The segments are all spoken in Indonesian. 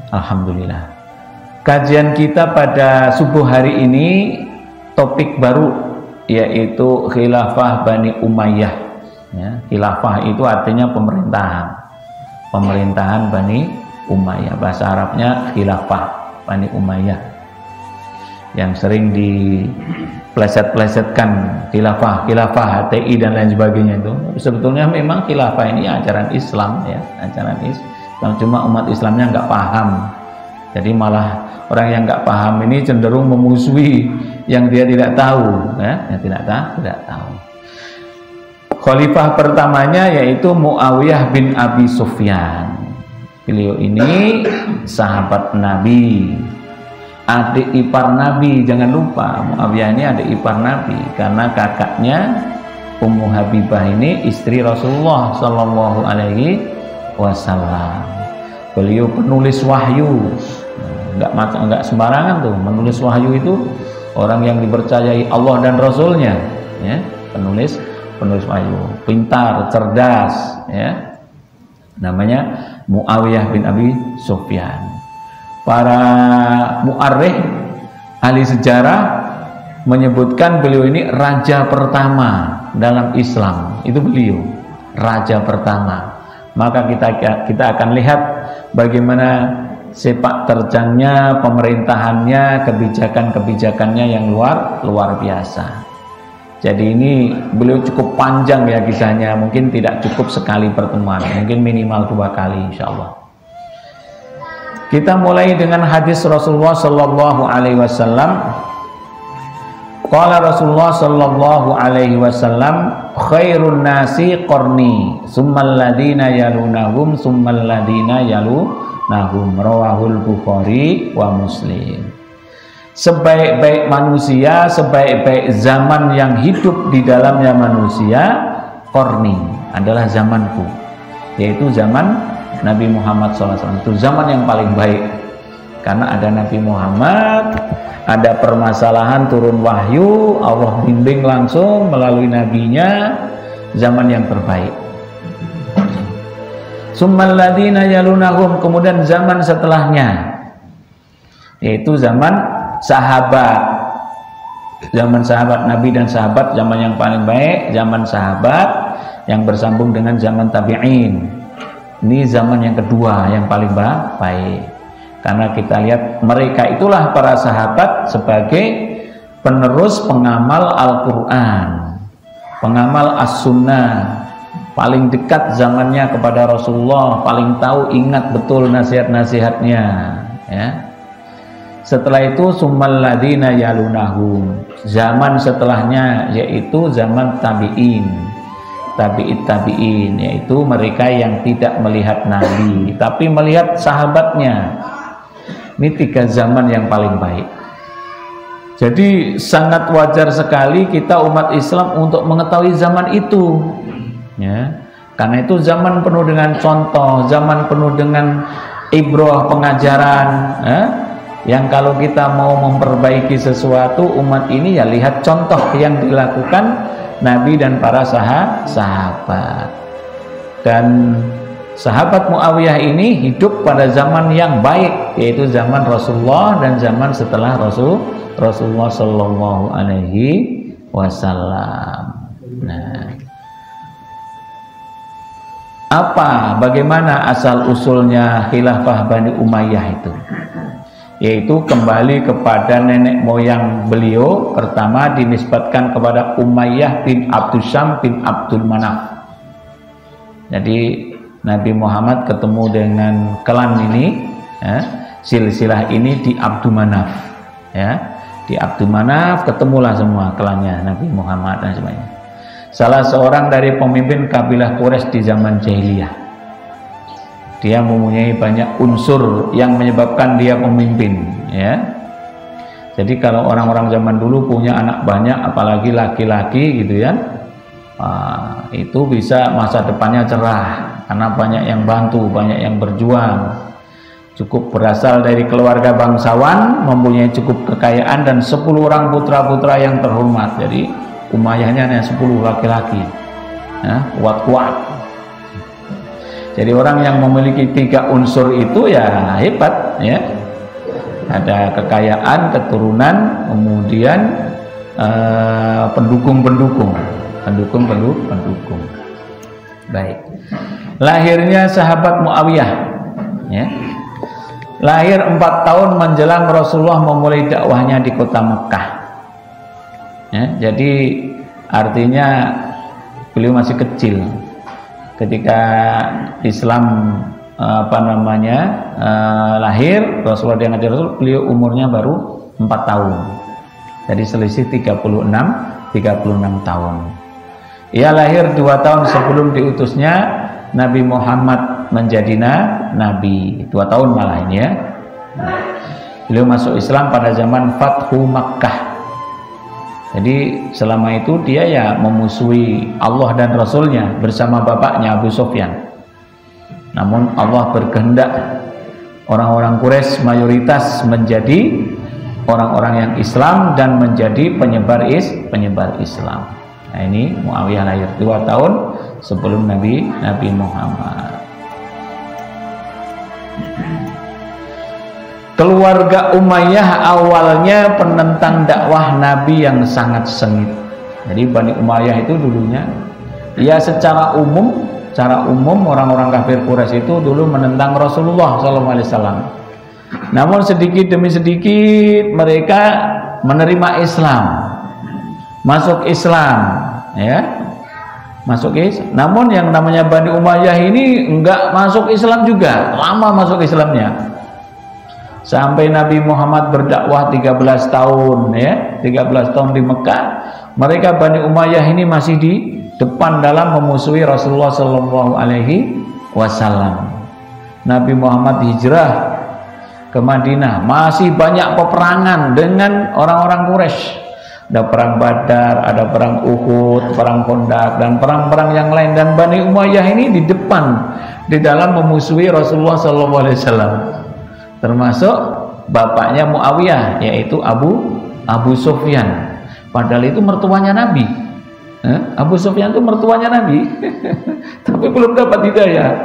Alhamdulillah. Kajian kita pada subuh hari ini topik baru, yaitu khilafah Bani Umayyah. Ya, khilafah itu artinya pemerintahan Bani Umayyah. Bahasa Arabnya khilafah Bani Umayyah, yang sering dipleset-plesetkan khilafah HTI dan lain sebagainya. Itu sebetulnya memang khilafah ini ajaran Islam, ya, ajaran Islam, cuma umat Islamnya nggak paham. Jadi malah orang yang nggak paham ini cenderung memusuhi yang dia tidak tahu, ya, yang tidak tahu. Khalifah pertamanya yaitu Muawiyah bin Abi Sufyan. Beliau ini sahabat Nabi, adik ipar Nabi. Jangan lupa, Muawiyah ini adik ipar Nabi, karena kakaknya Ummu Habibah ini istri Rasulullah Shallallahu Alaihi Wasallam. Beliau penulis wahyu, nggak sembarangan tuh menulis wahyu itu. Orang yang dipercayai Allah dan Rasulnya, ya, penulis wahyu, pintar, cerdas, ya. Namanya Muawiyah bin Abi Sufyan. Para mu'arrikh, ahli sejarah, menyebutkan beliau ini raja pertama dalam Islam. Itu beliau, raja pertama. Maka kita akan lihat bagaimana sepak terjangnya, pemerintahannya, kebijakan-kebijakannya yang luar biasa. Jadi ini beliau cukup panjang ya kisahnya, mungkin tidak cukup sekali pertemuan, mungkin minimal 2 kali insyaallah. Kita mulai dengan hadis Rasulullah Sallallahu Alaihi Wasallam. Qala Rasulullah Sallallahu Alaihi Wasallam, khairun nasi qarni, summal ladina yalunahum, summal ladina yalunahum. Rawahul Bukhari wa Muslim. Sebaik-baik manusia, sebaik-baik zaman yang hidup di dalamnya manusia, qarni adalah zamanku, yaitu zaman Nabi Muhammad SAW. Itu zaman yang paling baik, karena ada Nabi Muhammad, ada permasalahan turun wahyu, Allah bimbing langsung melalui nabinya, zaman yang terbaik. Summal ladzina yalunahum, kemudian zaman setelahnya, yaitu zaman sahabat. Zaman sahabat Nabi dan sahabat, zaman yang paling baik, zaman sahabat yang bersambung dengan zaman tabi'in. Ini zaman yang kedua yang paling baik, karena kita lihat mereka itulah para sahabat sebagai penerus pengamal Al-Quran, pengamal As-Sunnah, paling dekat zamannya kepada Rasulullah, paling tahu, ingat betul nasihat-nasihatnya, ya. Setelah itu summal ladzina yalunahum, zaman setelahnya yaitu zaman tabi'in, tabi'in, yaitu mereka yang tidak melihat Nabi tapi melihat sahabatnya. Ini 3 zaman yang paling baik. Jadi sangat wajar sekali kita umat Islam untuk mengetahui zaman itu, ya. Karena itu zaman penuh dengan contoh, zaman penuh dengan ibrah, pengajaran, ya. Yang kalau kita mau memperbaiki sesuatu umat ini, ya lihat contoh yang dilakukan Nabi dan para sahabat. Dan sahabat Muawiyah ini hidup pada zaman yang baik, yaitu zaman Rasulullah dan zaman setelah Rasulullah Sallallahu Alaihi Wasallam. Nah, bagaimana asal usulnya khilafah Bani Umayyah itu? Yaitu kembali kepada nenek moyang beliau. Pertama dinisbatkan kepada Umayyah bin Abdul Syam bin Abdul Manaf. Jadi Nabi Muhammad ketemu dengan klan ini, ya, silsilah ini di Abdul Manaf, ya. Di Abdul Manaf ketemulah semua klannya Nabi Muhammad dan sebagainya. Salah seorang dari pemimpin kabilah Quraisy di zaman jahiliyah. Dia mempunyai banyak unsur yang menyebabkan dia pemimpin, ya. Jadi kalau orang-orang zaman dulu punya anak banyak, apalagi laki-laki gitu ya, itu bisa masa depannya cerah karena banyak yang bantu, banyak yang berjuang. Cukup berasal dari keluarga bangsawan, mempunyai cukup kekayaan dan 10 orang putra-putra yang terhormat. Jadi Umayyahnya hanya 10 laki-laki, ya, kuat-kuat. Jadi orang yang memiliki 3 unsur itu ya hebat ya. Ada kekayaan, keturunan, kemudian pendukung-pendukung. Baik. Lahirnya sahabat Muawiyah ya. Lahir 4 tahun menjelang Rasulullah memulai dakwahnya di kota Mekah ya. Jadi artinya beliau masih kecil ketika Islam lahir. Rasulullah dia ngajar Rasul, beliau umurnya baru 4 tahun. Jadi selisih 36 tahun. Ia lahir 2 tahun sebelum diutusnya Nabi Muhammad menjadi nabi. 2 tahun malah ini ya. Beliau masuk Islam pada zaman Fathu Makkah. Jadi selama itu dia ya memusuhi Allah dan Rasulnya bersama bapaknya Abu Sufyan. Namun Allah berkehendak orang-orang Quraisy mayoritas menjadi orang-orang yang Islam dan menjadi penyebar Islam. Nah ini Muawiyah lahir 2 tahun sebelum Nabi Muhammad. Keluarga Umayyah awalnya penentang dakwah Nabi yang sangat sengit. Jadi Bani Umayyah itu dulunya ya secara umum orang-orang kafir Quraisy itu dulu menentang Rasulullah SAW. Namun sedikit demi sedikit mereka menerima Islam, masuk Islam, ya, Namun yang namanya Bani Umayyah ini enggak masuk Islam juga, lama masuk Islamnya. Sampai Nabi Muhammad berdakwah 13 tahun, ya, 13 tahun di Mekah. Mereka Bani Umayyah ini masih di depan dalam memusuhi Rasulullah SAW. Nabi Muhammad hijrah ke Madinah, masih banyak peperangan dengan orang-orang Quraisy. Ada perang Badar, ada perang Uhud, perang Khandaq, dan perang-perang yang lain. Dan Bani Umayyah ini di depan di dalam memusuhi Rasulullah SAW. Termasuk bapaknya Muawiyah, yaitu Abu Sufyan. Padahal itu mertuanya Nabi. Abu Sufyan itu mertuanya Nabi. Tapi belum dapat hidayah.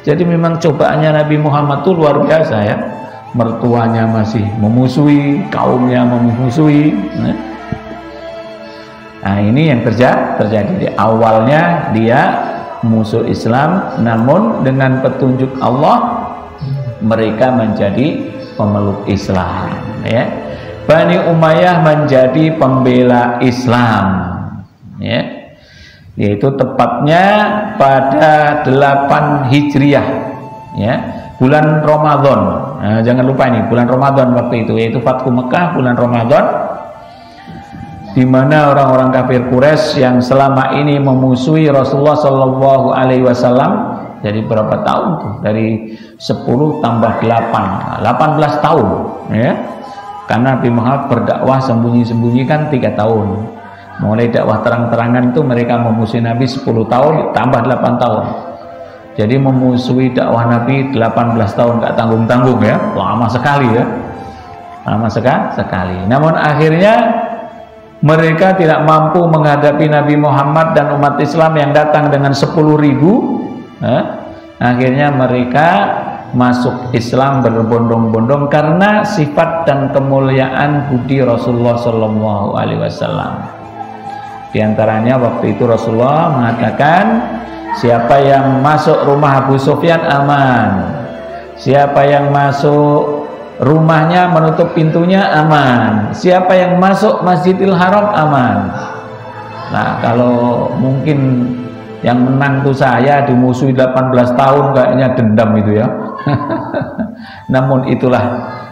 Jadi memang cobaannya Nabi Muhammad itu luar biasa ya. Mertuanya masih memusuhi, kaumnya memusuhi. Nah ini yang terjadi. Awalnya dia musuh Islam, namun dengan petunjuk Allah mereka menjadi pemeluk Islam, ya. Bani Umayyah menjadi pembela Islam, ya. Yaitu tepatnya pada 8 Hijriah, ya, bulan Ramadan. Nah, jangan lupa ini bulan Ramadan waktu itu, yaitu Fathu Mekah, bulan Ramadan, di mana orang-orang kafir Quraisy yang selama ini memusuhi Rasulullah SAW. Jadi berapa tahun tuh? Dari 10 tambah 8, 18 tahun, ya. Karena Nabi Muhammad berdakwah sembunyi-sembunyi kan 3 tahun. Mulai dakwah terang-terangan itu mereka memusuhi Nabi 10 tahun tambah 8 tahun. Jadi memusuhi dakwah Nabi 18 tahun, gak tanggung-tanggung ya. Lama sekali ya. Lama sekali. Namun akhirnya mereka tidak mampu menghadapi Nabi Muhammad dan umat Islam yang datang dengan 10.000. Akhirnya mereka masuk Islam berbondong-bondong karena sifat dan kemuliaan budi Rasulullah SAW. Di antaranya waktu itu Rasulullah mengatakan, siapa yang masuk rumah Abu Sufyan aman, siapa yang masuk rumahnya menutup pintunya aman, siapa yang masuk Masjidil Haram aman. Nah kalau mungkin yang menang tuh saya, dimusuhi 18 tahun, kayaknya dendam itu ya. Namun itulah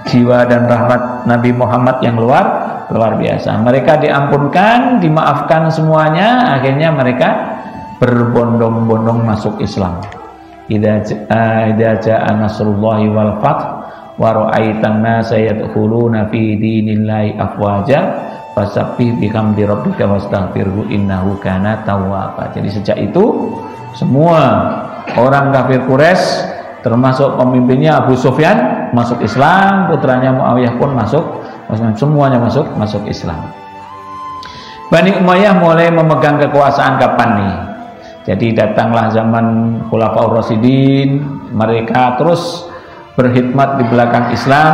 jiwa dan rahmat Nabi Muhammad yang luar biasa. Mereka diampunkan, dimaafkan semuanya. Akhirnya mereka berbondong-bondong masuk Islam. Idza jaa nasrullahi wal fath wa ra'aitan nasa yadkhuluna fi dinillahi afwaja fasabbih bihamdi rabbika wastaghfirhu innahu kana tawwaba. Jadi sejak itu semua orang kafir Quraisy termasuk pemimpinnya Abu Sufyan masuk Islam, putranya Muawiyah pun semuanya masuk Islam. Bani Umayyah mulai memegang kekuasaan kapan nih? Jadi datanglah zaman Khulafaur Rasyidin, mereka terus berkhidmat di belakang Islam.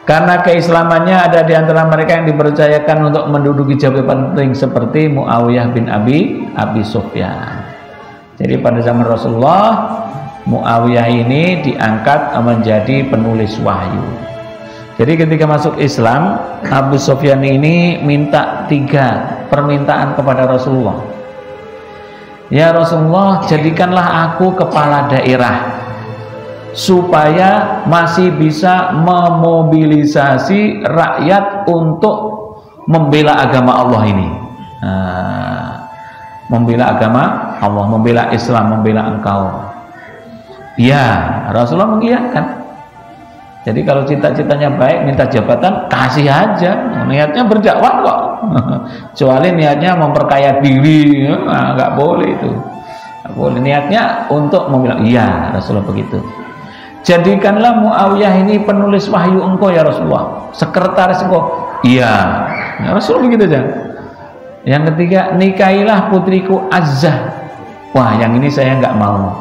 Karena keislamannya ada di antara mereka yang dipercayakan untuk menduduki jabatan penting seperti Muawiyah bin Abi Sufyan. Jadi pada zaman Rasulullah, Muawiyah ini diangkat menjadi penulis wahyu. Jadi ketika masuk Islam, Abu Sufyan ini minta 3 permintaan kepada Rasulullah. Ya Rasulullah, jadikanlah aku kepala daerah supaya masih bisa memobilisasi rakyat untuk membela agama Allah ini. Membela agama Allah, membela Islam, membela engkau. Ya, Rasulullah mengiyakan. Jadi kalau cita-citanya baik, minta jabatan, kasih aja. Niatnya berdakwah kok. Kecuali niatnya memperkaya diri, nggak boleh itu. Nggak boleh. Niatnya untuk membela. Iya, Rasulullah begitu. Jadikanlah Muawiyah ini penulis wahyu engkau ya Rasulullah, sekretaris engkau. Iya, ya, Rasulullah begitu aja. Yang ketiga, nikahilah putriku Azzah. Wah, yang ini saya nggak mau,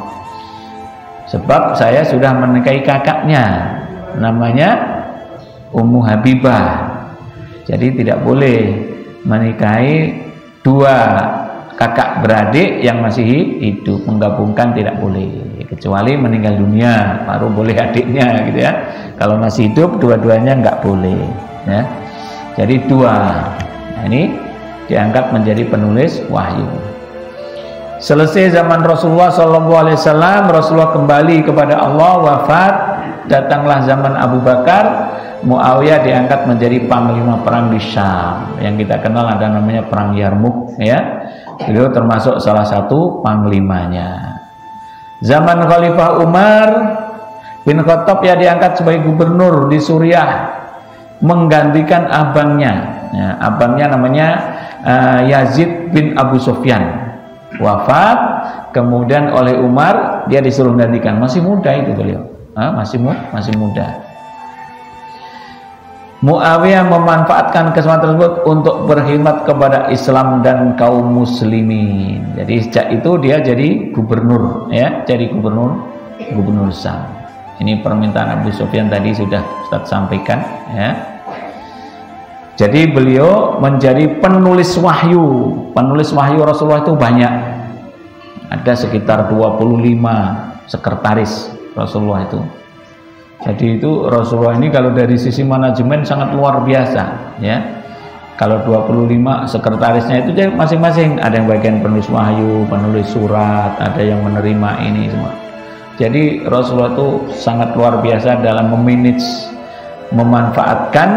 sebab saya sudah menikahi kakaknya, namanya Ummu Habibah. Jadi tidak boleh menikahi 2 kakak beradik yang masih hidup, menggabungkan tidak boleh, kecuali meninggal dunia baru boleh adiknya gitu ya. Kalau masih hidup dua-duanya nggak boleh ya. Jadi 2. Nah, ini diangkat menjadi penulis wahyu. Selesai zaman Rasulullah SAW, Rasulullah kembali kepada Allah, wafat. Datanglah zaman Abu Bakar, Muawiyah diangkat menjadi panglima perang di Syam. Yang kita kenal ada namanya perang Yarmuk ya. Beliau termasuk salah satu panglimanya. Zaman Khalifah Umar bin Khattab ya diangkat sebagai gubernur di Suriah, menggantikan abangnya. Ya, abangnya namanya Yazid bin Abu Sufyan. Wafat, kemudian oleh Umar dia disuruh gantikan. Masih muda itu beliau, masih muda. Muawiyah memanfaatkan kesempatan tersebut untuk berkhidmat kepada Islam dan kaum muslimin. Jadi sejak itu dia jadi gubernur ya, jadi gubernur Syam. Ini permintaan Abu Sufyan tadi sudah Ustaz sampaikan ya. Jadi beliau menjadi penulis wahyu. Penulis wahyu Rasulullah itu banyak. Ada sekitar 25 sekretaris Rasulullah itu. Jadi itu Rasulullah ini kalau dari sisi manajemen sangat luar biasa ya. Kalau 25 sekretarisnya itu masing-masing, ada yang bagian penulis wahyu, penulis surat, ada yang menerima ini semua. Jadi Rasulullah itu sangat luar biasa dalam memanage, memanfaatkan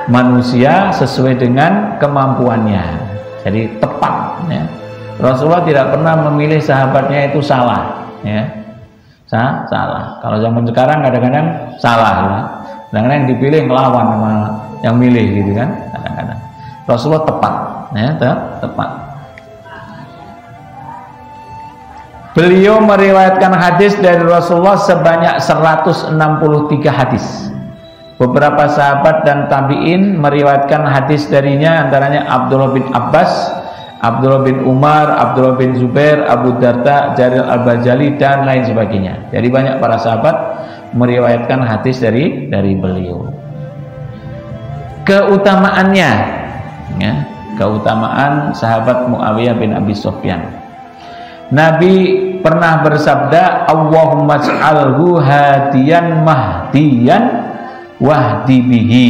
manusia sesuai dengan kemampuannya. Jadi tepat ya. Rasulullah tidak pernah memilih sahabatnya itu salah ya. Salah. Kalau zaman sekarang kadang-kadang salah ya. Kadang-kadang yang dipilih ngelawan sama yang milih gitu kan, kadang-kadang. Rasulullah tepat ya, tepat. Beliau meriwayatkan hadis dari Rasulullah sebanyak 163 hadis. Beberapa sahabat dan tabi'in meriwayatkan hadis darinya, antaranya Abdullah bin Abbas, Abdullah bin Umar, Abdullah bin Zubair, Abu Darda, Jarir al-Bajali dan lain sebagainya. Jadi banyak para sahabat meriwayatkan hadis dari beliau. Keutamaannya ya, keutamaan sahabat Muawiyah bin Abi Sufyan. Nabi pernah bersabda, Allahumma ij'alhu hadiyan mahdiyan wahdi bihi.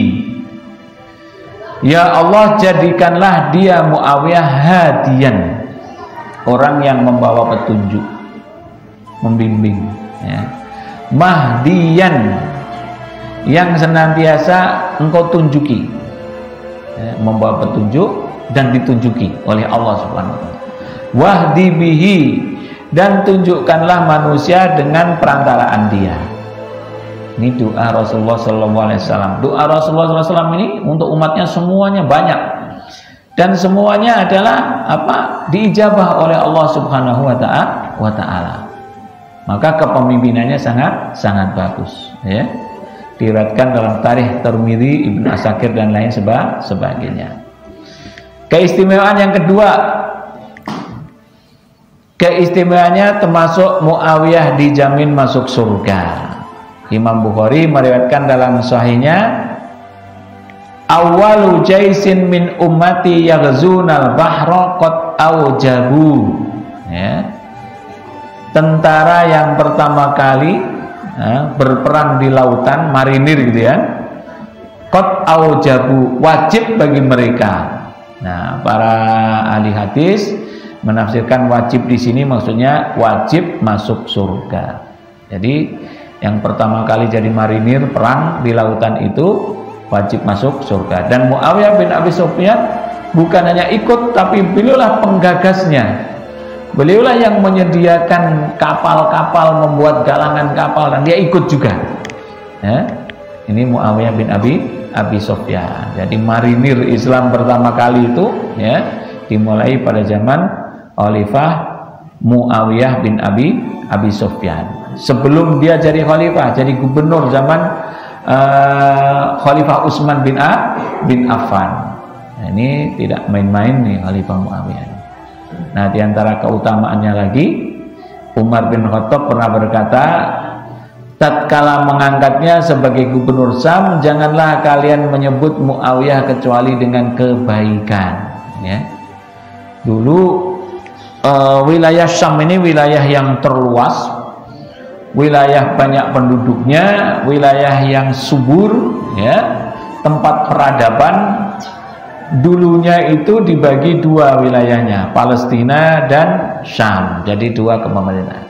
Ya Allah, jadikanlah dia Muawiyah hadiyan, orang yang membawa petunjuk, membimbing ya. Mahdiyan, yang senantiasa engkau tunjuki ya, membawa petunjuk dan ditunjuki oleh Allah Subhanahu wa ta'ala. Wahdi bihi, dan tunjukkanlah manusia dengan perantaraan dia. Ini doa Rasulullah SAW. Doa Rasulullah SAW ini untuk umatnya semuanya banyak, dan semuanya adalah diijabah oleh Allah Subhanahu wa ta'ala. Maka kepemimpinannya sangat bagus ya. Diriwayatkan dalam Tarikh Tirmidzi, Ibnu Asakir dan lain sebagainya. Keistimewaan yang kedua, Keistimewaannya termasuk Muawiyah dijamin masuk surga. Imam Bukhari meriwayatkan dalam sahihnya, awwalu jaisin min ummati yaghzunal bahra qad aujabu, ya. Tentara yang pertama kali berperang di lautan, marinir gitu ya, qad aujabu, wajib bagi mereka. Nah, para ahli hadis menafsirkan wajib di sini maksudnya wajib masuk surga. Jadi yang pertama kali jadi marinir perang di lautan itu wajib masuk surga. Dan Muawiyah bin Abi Sufyan bukan hanya ikut, tapi beliaulah penggagasnya. Beliaulah yang menyediakan kapal-kapal, membuat galangan kapal, dan dia ikut juga. Ya. Ini Muawiyah bin Abi Sufyan. Jadi marinir Islam pertama kali itu ya dimulai pada zaman Khalifah Muawiyah bin Abi Sufyan. Sebelum dia jadi khalifah, jadi gubernur zaman Khalifah Utsman bin Affan. Nah, ini tidak main-main nih Khalifah Muawiyah. Nah, diantara keutamaannya lagi, Umar bin Khattab pernah berkata, tatkala mengangkatnya sebagai gubernur Syam, janganlah kalian menyebut Muawiyah kecuali dengan kebaikan. Ya. Dulu wilayah Syam ini wilayah yang terluas, wilayah banyak penduduknya, wilayah yang subur, ya, tempat peradaban. Dulunya itu dibagi dua wilayahnya, Palestina dan Syam, jadi dua pemerintahan.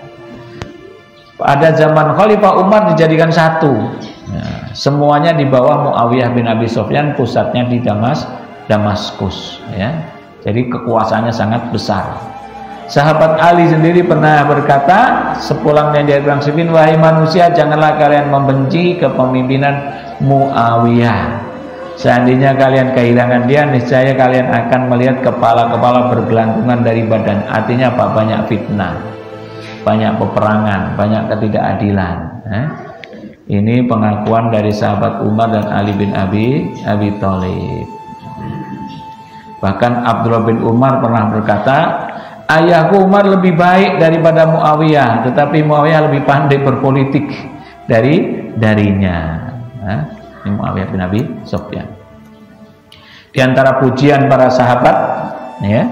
Pada zaman Khalifah Umar dijadikan satu. Nah, semuanya di bawah Muawiyah bin Abi Sufyan, pusatnya di Damaskus, ya. Jadi kekuasaannya sangat besar. Sahabat Ali sendiri pernah berkata sepulangnya dari perang Siffin, wahai manusia, janganlah kalian membenci kepemimpinan Muawiyah. Seandainya kalian kehilangan dia, niscaya kalian akan melihat kepala-kepala bergelantungan dari badan. Artinya apa? Banyak fitnah, banyak peperangan, banyak ketidakadilan. Ini pengakuan dari sahabat Umar dan Ali bin Abi Thalib. Bahkan Abdullah bin Umar pernah berkata, ayahku Umar lebih baik daripada Muawiyah, tetapi Muawiyah lebih pandai berpolitik darinya. Ini Muawiyah bin Abi Sufyan. Di antara pujian para sahabat, ya,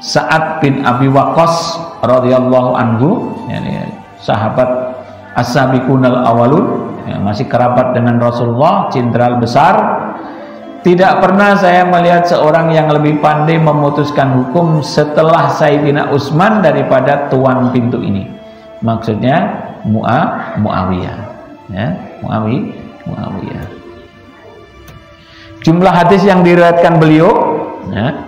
Sa'ad bin Abi Waqqas radhiyallahu anhu, ya, sahabat as-sabiqunal awalun, ya, masih kerabat dengan Rasulullah, jenderal besar. Tidak pernah saya melihat seorang yang lebih pandai memutuskan hukum setelah Sayyidina Utsman daripada tuan pintu ini. Maksudnya Muawiyah, ya, Muawiyah. Jumlah hadis yang diriwayatkan beliau, ya,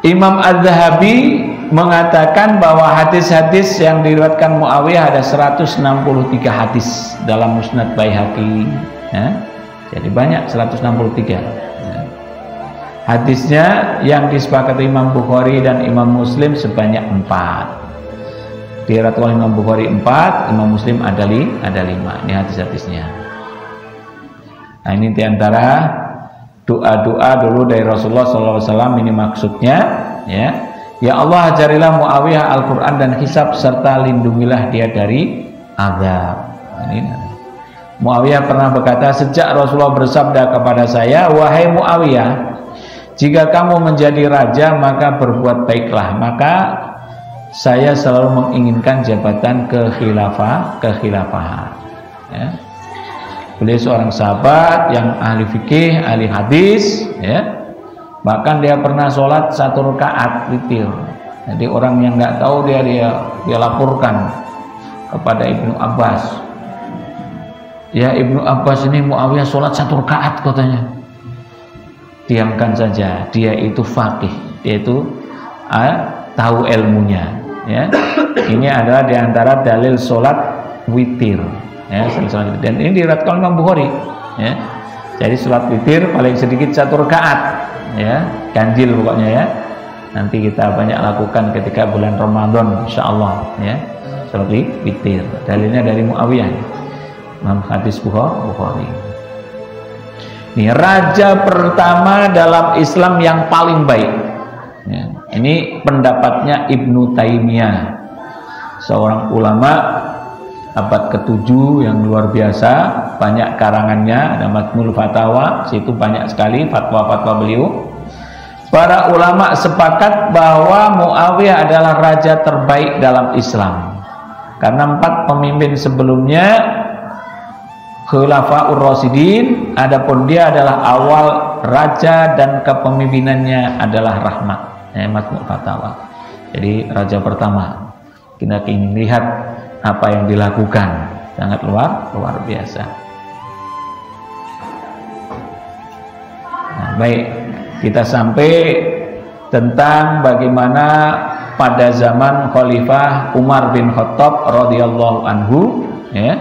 Imam Az-Zahabi mengatakan bahwa hadis-hadis yang diriwayatkan Muawiyah ada 163 hadis dalam Musnad Baihaqi, ya. Jadi banyak, 163. Ya. Hadisnya yang disepakati Imam Bukhari dan Imam Muslim sebanyak 4. Diriwayatkan oleh Imam Bukhari 4, Imam Muslim ada 5. Ini hadis-hadisnya. Nah, ini diantara doa-doa dulu dari Rasulullah SAW. Ini maksudnya, ya, ya Allah, ajarilah Muawiyah Al-Quran dan hisab, serta lindungilah dia dari azab. Ini Muawiyah pernah berkata, sejak Rasulullah bersabda kepada saya, wahai Muawiyah, jika kamu menjadi raja maka berbuat baiklah. Maka saya selalu menginginkan jabatan kekhilafahan. Ya. Beliau seorang sahabat yang ahli fikih, ahli hadis, ya. Bahkan dia pernah sholat 1 rakaat witir. Jadi orang yang nggak tahu dia laporkan kepada Ibnu Abbas. Ya, Ibnu Abbas ini Muawiyah sholat 1 rakaat katanya. Diamkan saja, dia itu faqih, dia itu tahu ilmunya. Ya, ini adalah diantara dalil sholat witir. Ya, dan ini diriwayatkan Imam Bukhari. Ya, jadi sholat witir paling sedikit 1 rakaat. Ya, ganjil pokoknya ya. Nanti kita banyak lakukan ketika bulan Ramadan, insyaallah. Ya, sholat witir. Dalilnya dari Muawiyah. Hadis Bukhari. Ini raja pertama dalam Islam yang paling baik, ya, Ini pendapatnya Ibnu Taimiyah, seorang ulama abad ke-7 yang luar biasa, banyak karangannya, ada Majmu'ul Fatawa, situ banyak sekali fatwa-fatwa beliau. Para ulama sepakat bahwa Muawiyah adalah raja terbaik dalam Islam, karena 4 pemimpin sebelumnya Khulafaur Rasyidin, adapun dia adalah awal raja dan kepemimpinannya adalah rahmat. Majmu'ul Fatawa. Jadi raja pertama. Kita ingin lihat apa yang dilakukan, sangat luar biasa. Nah, baik, kita sampai tentang bagaimana pada zaman Khalifah Umar bin Khattab radhiyallahu anhu, ya,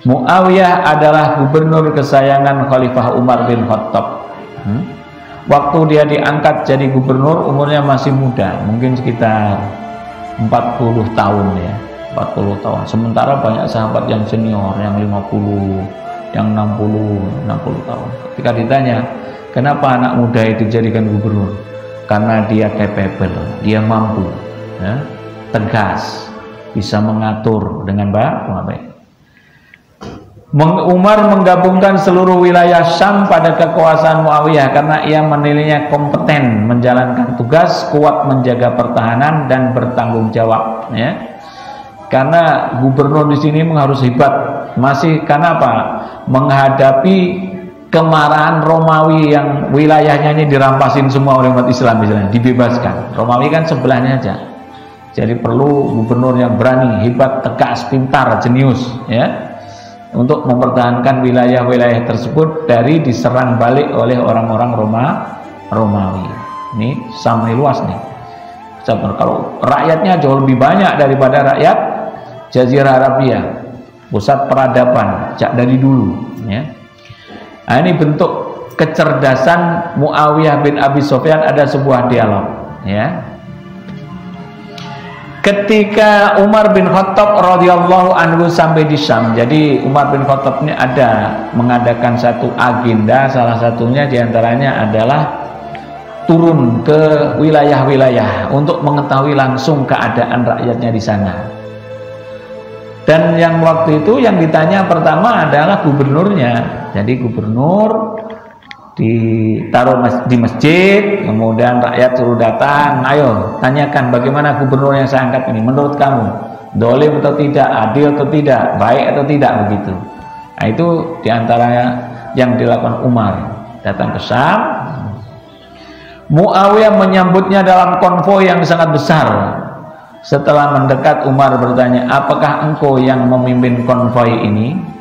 Muawiyah adalah gubernur kesayangan Khalifah Umar bin Khattab. Waktu dia diangkat jadi gubernur, umurnya masih muda, mungkin sekitar 40 tahun ya. 40 tahun. Sementara banyak sahabat yang senior, yang 50, yang 60 tahun. Ketika ditanya, kenapa anak muda itu dijadikan gubernur? Karena dia capable, dia mampu, ya, tegas, bisa mengatur dengan baik. Umar menggabungkan seluruh wilayah Syam pada kekuasaan Muawiyah karena ia menilainya kompeten menjalankan tugas, kuat menjaga pertahanan dan bertanggung jawab, ya. Karena gubernur di sini harus hebat. Masih karena apa? Menghadapi kemarahan Romawi yang wilayahnya ini dirampasin semua oleh umat Islam, misalnya dibebaskan. Romawi kan sebelahnya aja. Jadi perlu gubernur yang berani, hebat, tegas, pintar, jenius, ya, untuk mempertahankan wilayah-wilayah tersebut dari diserang balik oleh orang-orang Romawi. Ini sama luas nih. Kalau rakyatnya jauh lebih banyak daripada rakyat Jazirah Arabia, pusat peradaban sejak dari dulu, ya. Nah, ini bentuk kecerdasan Muawiyah bin Abi Sufyan. Ada sebuah dialog, ya. Ketika Umar bin Khattab radhiyallahu anhu sampai di Syam, jadi Umar bin Khattab ini ada mengadakan satu agenda, salah satunya diantaranya adalah turun ke wilayah-wilayah untuk mengetahui langsung keadaan rakyatnya di sana. Dan yang waktu itu yang ditanya pertama adalah gubernurnya. Jadi gubernur ditaruh di masjid, kemudian rakyat suruh datang, ayo tanyakan bagaimana gubernur yang saya angkat ini menurut kamu, dolim atau tidak, adil atau tidak, baik atau tidak, begitu. Nah, itu diantaranya yang dilakukan Umar. Datang ke Syam, Muawiyah menyambutnya dalam konvoi yang sangat besar. Setelah mendekat, Umar bertanya, apakah engkau yang memimpin konvoi ini?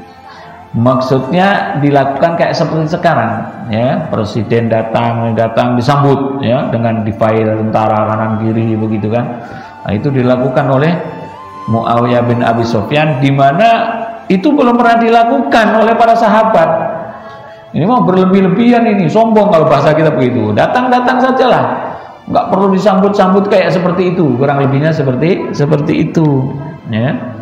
Maksudnya dilakukan kayak seperti sekarang, ya, presiden datang disambut, ya, dengan difail tentara kanan kiri begitu kan. Nah, itu dilakukan oleh Muawiyah bin Abi Sufyan, di mana itu belum pernah dilakukan oleh para sahabat. Ini mau berlebih-lebihan, ini sombong kalau bahasa kita begitu. Datang-datang sajalah, nggak perlu disambut-sambut kayak seperti itu. Kurang lebihnya seperti itu, ya.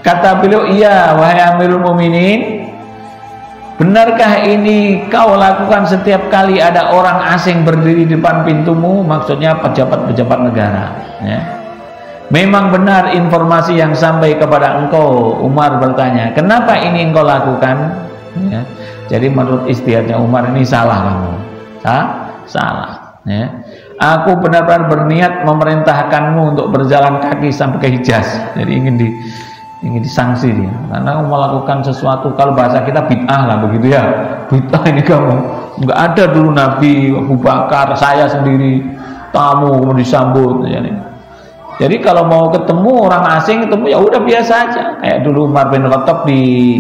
Kata beliau, iya wahai Amirul Mukminin, benarkah ini kau lakukan setiap kali ada orang asing berdiri di depan pintumu? Maksudnya pejabat-pejabat negara, ya. Memang benar informasi yang sampai kepada engkau. Umar bertanya, kenapa ini engkau lakukan? Ya. Jadi menurut ijtihadnya Umar, ini salah kamu, salah, ya. Aku benar-benar berniat memerintahkanmu untuk berjalan kaki sampai ke Hijaz. Jadi ingin disanksi dia, karena melakukan sesuatu, kalau bahasa kita bid'ah lah begitu ya, bid'ah ini kamu, nggak ada dulu Nabi, Abu Bakar, saya sendiri, tamu mau disambut, ya. Jadi kalau mau ketemu orang asing, ketemu ya udah biasa aja, kayak dulu Umar bin Khattab di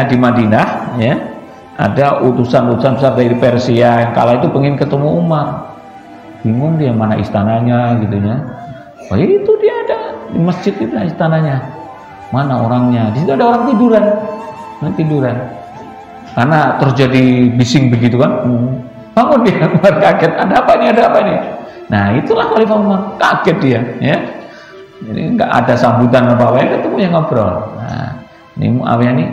di Madinah, ya, ada utusan-utusan besar dari Persia yang kala itu pengen ketemu Umar, bingung dia mana istananya gitu ya. Oh itu dia ada di masjid itu istananya, mana orangnya? Di situ ada orang tiduran. Karena terjadi bising begitu kan, bangun dia, kaget, ada apa ini? Nah itulah Khalifah Umar, kaget dia, ya. Jadi nggak ada sambutan apa-apa, ketemu yang ngobrol. Nah ini Muawiyah nih.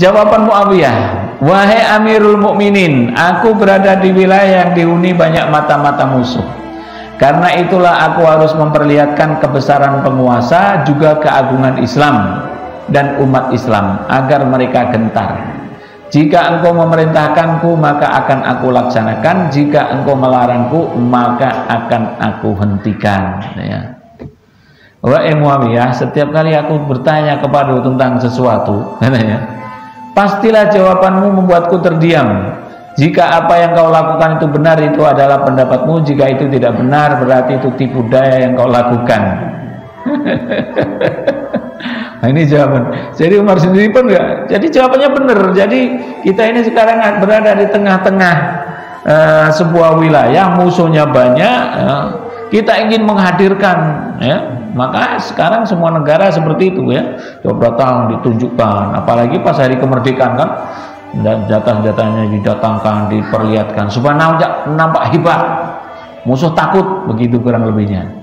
Jawaban Muawiyah, Wahai Amirul Mukminin, aku berada di wilayah yang dihuni banyak mata-mata musuh. Karena itulah aku harus memperlihatkan kebesaran penguasa, juga keagungan Islam dan umat Islam, agar mereka gentar. Jika engkau memerintahkanku, maka akan aku laksanakan. Jika engkau melarangku, maka akan aku hentikan. Ya. Wahai Muawiyah, setiap kali aku bertanya kepadamu tentang sesuatu, pastilah jawabanmu membuatku terdiam. Jika apa yang kau lakukan itu benar, itu adalah pendapatmu. Jika itu tidak benar, berarti itu tipu daya yang kau lakukan. Nah, ini jawaban. Jadi Umar sendiri pun enggak. Jadi jawabannya benar. Jadi kita ini sekarang berada di tengah-tengah sebuah wilayah, musuhnya banyak. Kita ingin menghadirkan, ya. Maka sekarang semua negara seperti itu, ya. Coba datang ditunjukkan. Apalagi pas hari kemerdekaan kan, dan jatah-jatahnya didatangkan, diperlihatkan supaya nampak hebat. Musuh takut, begitu kurang lebihnya.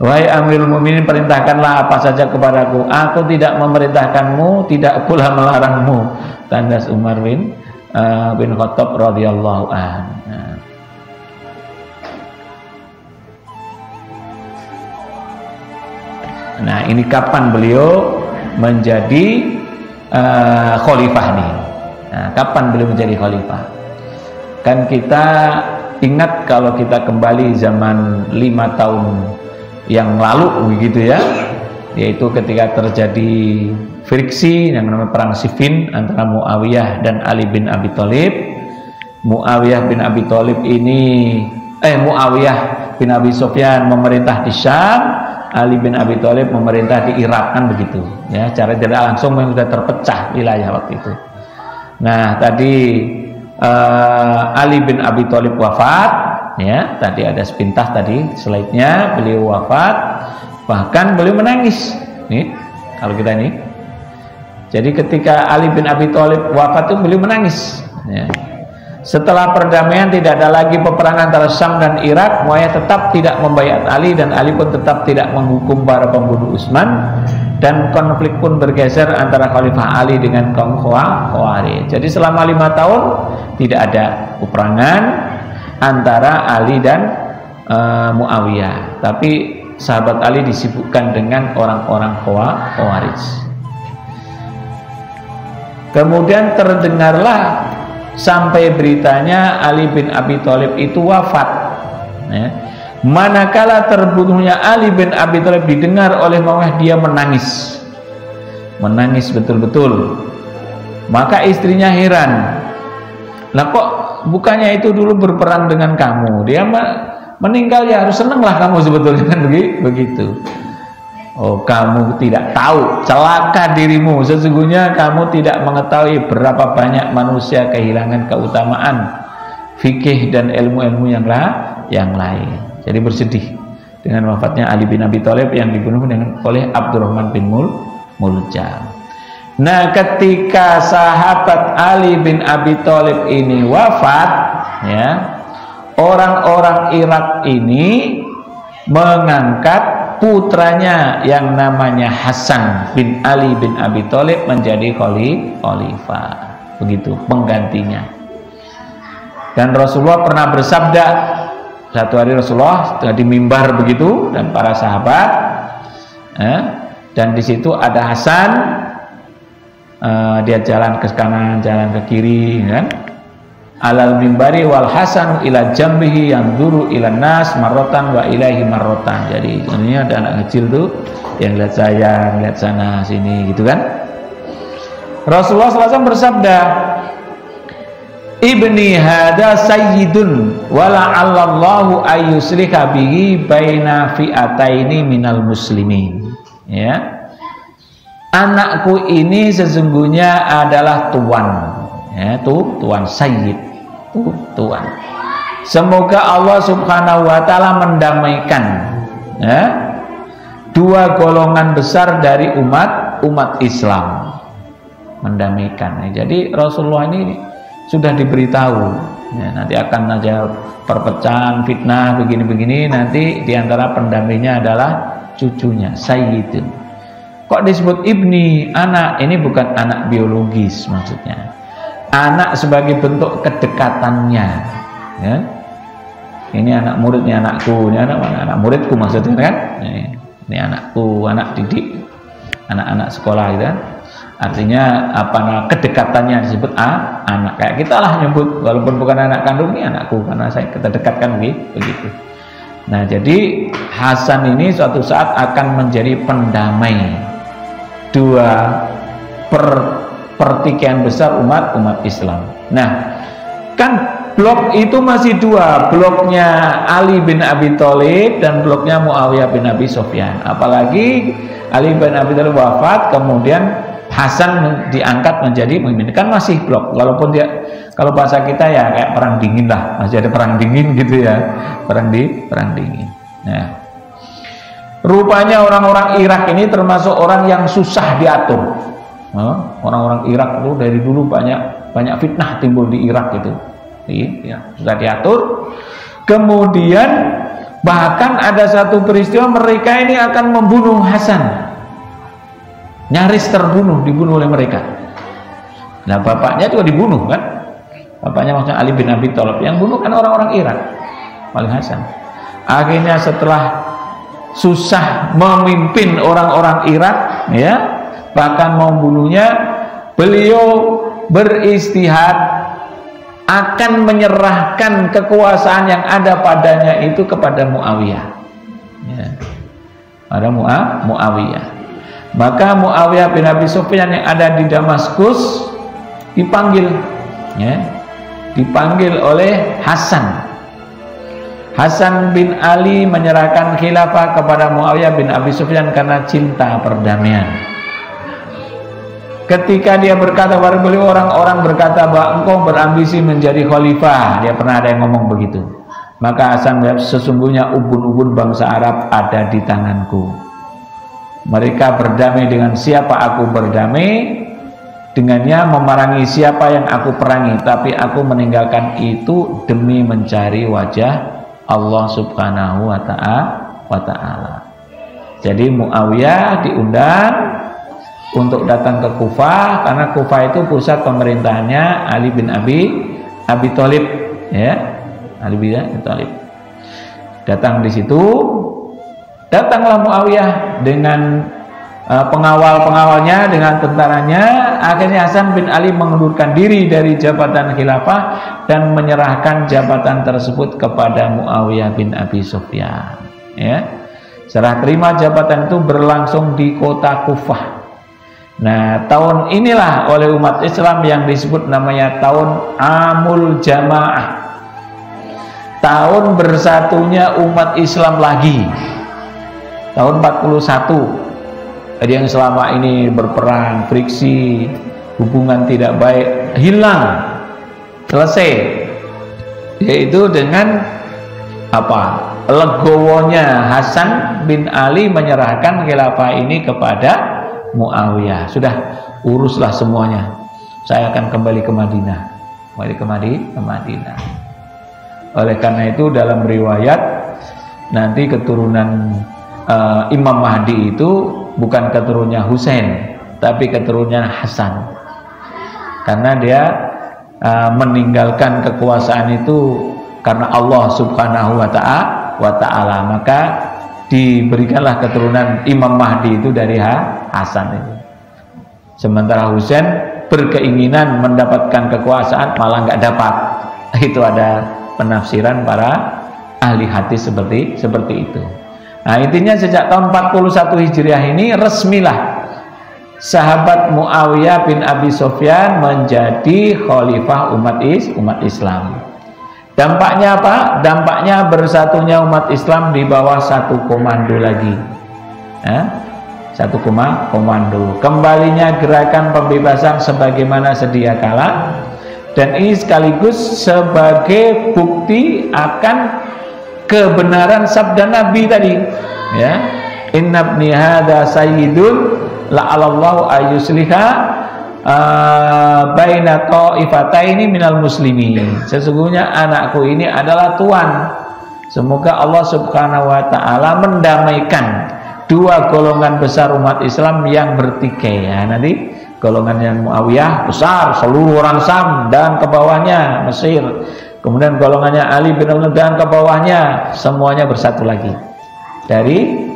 Wahai Amirul Mukminin, perintahkanlah apa saja kepadaku. Aku tidak memerintahkanmu, tidak pula melarangmu. Tandas Umar bin Khattab radhiyallahu anhu. Nah, ini kapan beliau menjadi khalifah nih? Nah, kapan beliau menjadi khalifah? Kan kita ingat kalau kita kembali zaman 5 tahun yang lalu begitu ya, yaitu ketika terjadi friksi yang namanya perang Siffin antara Muawiyah dan Ali bin Abi Thalib. Muawiyah bin Abi Thalib ini Muawiyah bin Abi Sufyan memerintah di Syam, Ali bin Abi Thalib memerintah di Irak, kan begitu ya, cara tidak langsung memang sudah terpecah wilayah waktu itu. Nah, tadi Ali bin Abi Thalib wafat. Ya, tadi ada sepintas tadi slide-nya, beliau wafat, bahkan beliau menangis. Nih, kalau kita ini. Jadi ketika Ali bin Abi Thalib wafat itu beliau menangis. Ya. Setelah perdamaian tidak ada lagi peperangan antara Syam dan Irak, Muawiyah tetap tidak membayat Ali dan Ali pun tetap tidak menghukum para pembunuh Utsman, dan konflik pun bergeser antara Khalifah Ali dengan kaum Khawarij. Jadi selama 5 tahun tidak ada peperangan antara Ali dan Muawiyah, tapi sahabat Ali disibukkan dengan orang-orang Khawarij. Kemudian terdengarlah sampai beritanya Ali bin Abi Thalib itu wafat. Ya. Manakala terbunuhnya Ali bin Abi Thalib didengar oleh Muawiyah, dia menangis betul-betul. Maka istrinya heran, lah kok bukannya itu dulu berperang dengan kamu, dia meninggal, ya harus senanglah kamu sebetulnya, kan begitu. Oh, kamu tidak tahu, celaka dirimu, sesungguhnya kamu tidak mengetahui berapa banyak manusia kehilangan keutamaan fikih dan ilmu-ilmu yang lain. Jadi bersedih dengan wafatnya Ali bin Abi Thalib yang dibunuh oleh Abdurrahman bin Muljam. Nah, ketika sahabat Ali bin Abi Thalib ini wafat, ya, orang-orang Irak ini mengangkat putranya yang namanya Hasan bin Ali bin Abi Thalib menjadi khalifah. Begitu penggantinya. Dan Rasulullah pernah bersabda, satu hari Rasulullah di mimbar begitu dan para sahabat, dan di situ ada Hasan. Dia jalan ke kanan, jalan ke kiri, kan? Alal mimbari wal Hasan ila jambihi yanzuru ila nas marrotan wa ilaihi marrotan. Jadi ini ada anak kecil tuh yang lihat saya, lihat sana sini, gitu kan? Rasulullah SAW bersabda, ibni hada sayyidun wala allallahu ayyusliha bihi baina fi'ataini minal muslimin. Ya. Anakku ini sesungguhnya adalah tuan, ya, tuan sayyid, tuan. Semoga Allah Subhanahu wa taala mendamaikan, ya, dua golongan besar dari umat Islam, mendamaikan. Jadi Rasulullah ini sudah diberitahu, ya, nanti akan ada perpecahan, fitnah, begini-begini. Nanti diantara pendamainya adalah cucunya, sayyidun. Kok disebut ibni, anak? Ini bukan anak biologis maksudnya, anak sebagai bentuk kedekatannya, ya. Ini anak muridnya anakku, ini anak muridku maksudnya kan? Ini anakku, anak didik, anak-anak sekolah gitu kan. Artinya kedekatannya disebut anak. Kayak kita lah nyebut, walaupun bukan anak kandung, ini anakku karena kita dekatkan begitu. Nah, jadi Hasan ini suatu saat akan menjadi pendamai dua pertikaian besar umat Islam. Nah, kan blok itu masih dua, bloknya Ali bin Abi Thalib dan bloknya Muawiyah bin Abi Sufyan. Apalagi Ali bin Abi Thalib wafat, kemudian Hasan diangkat menjadi pemimpin. Kan masih blok, walaupun dia, kalau bahasa kita ya kayak perang dingin lah, masih ada perang dingin gitu ya, perang dingin. Nah, rupanya orang-orang Irak ini termasuk orang yang susah diatur. Orang-orang Irak itu dari dulu banyak fitnah timbul di Irak itu. Ya, sudah diatur. Kemudian bahkan ada satu peristiwa mereka ini akan membunuh Hasan, nyaris dibunuh oleh mereka. Nah, bapaknya juga dibunuh kan, bapaknya maksudnya Ali bin Abi Thalib, yang bunuh kan orang-orang Irak, paling Hasan. Akhirnya setelah susah memimpin orang-orang Irak, ya, bahkan mau membunuhnya, beliau beristihad akan menyerahkan kekuasaan yang ada padanya itu kepada Muawiyah, ya, pada Muawiyah. Maka Muawiyah bin Abi Sufyan yang ada di Damaskus dipanggil, ya, dipanggil oleh Hasan. Hasan bin Ali menyerahkan khilafah kepada Muawiyah bin Abi Sufyan karena cinta perdamaian. Ketika dia berkata kepada beliau, orang-orang berkata bahwa engkau berambisi menjadi khalifah. Dia pernah ada yang ngomong begitu. Maka Hasan menjawab, sesungguhnya ubun-ubun bangsa Arab ada di tanganku. Mereka berdamai dengan siapa aku berdamai dengannya, memerangi siapa yang aku perangi. Tapi aku meninggalkan itu demi mencari wajah Allah subhanahu wa ta'ala. Jadi Muawiyah diundang untuk datang ke Kufah, karena Kufah itu pusat pemerintahannya Ali bin Abi Thalib, ya, Ali bin Abi Thalib. Datang di situ, datanglah Muawiyah dengan pengawal-pengawalnya, dengan tentaranya. Akhirnya Hasan bin Ali mengundurkan diri dari jabatan khilafah dan menyerahkan jabatan tersebut kepada Muawiyah bin Abi Sufyan, ya. Serah terima jabatan itu berlangsung di kota Kufah. Nah, tahun inilah oleh umat Islam yang disebut namanya tahun Amul Jamaah, tahun bersatunya umat Islam lagi. Tahun 41. Jadi yang selama ini berperang, friksi, hubungan tidak baik hilang, selesai. Yaitu dengan legowonya Hasan bin Ali menyerahkan khilafah ini kepada Muawiyah. Sudah, uruslah semuanya, saya akan kembali ke Madinah. Ke Madinah. Oleh karena itu dalam riwayat nanti keturunan Imam Mahdi itu bukan keturunannya Husain, tapi keturunannya Hasan. Karena dia meninggalkan kekuasaan itu karena Allah subhanahu wa ta'ala, maka diberikanlah keturunan Imam Mahdi itu dari Hasan itu. Sementara Husain berkeinginan mendapatkan kekuasaan malah nggak dapat. Itu ada penafsiran para ahli hadis seperti itu. Nah, intinya sejak tahun 41 Hijriah ini resmilah sahabat Muawiyah bin Abi Sufyan menjadi khalifah umat Islam. Dampaknya apa? Dampaknya bersatunya umat Islam di bawah satu komando lagi. Satu komando. Kembalinya gerakan pembebasan sebagaimana sedia kala. Dan ini sekaligus sebagai bukti akan kebenaran sabda Nabi tadi. Ya. Inna ibni hadza sayyidun la'alallahu ayyusliha baina ta'ifataini minal muslimin. Sesungguhnya anakku ini adalah tuan. Semoga Allah subhanahu wa ta'ala mendamaikan dua golongan besar umat Islam yang bertikai. Ya, nanti Golongannya Muawiyah besar, seluruh orang Sam dan ke bawahnya Mesir. Kemudian golongannya Ali bin Abi Thalib dan ke bawahnya semuanya bersatu lagi dari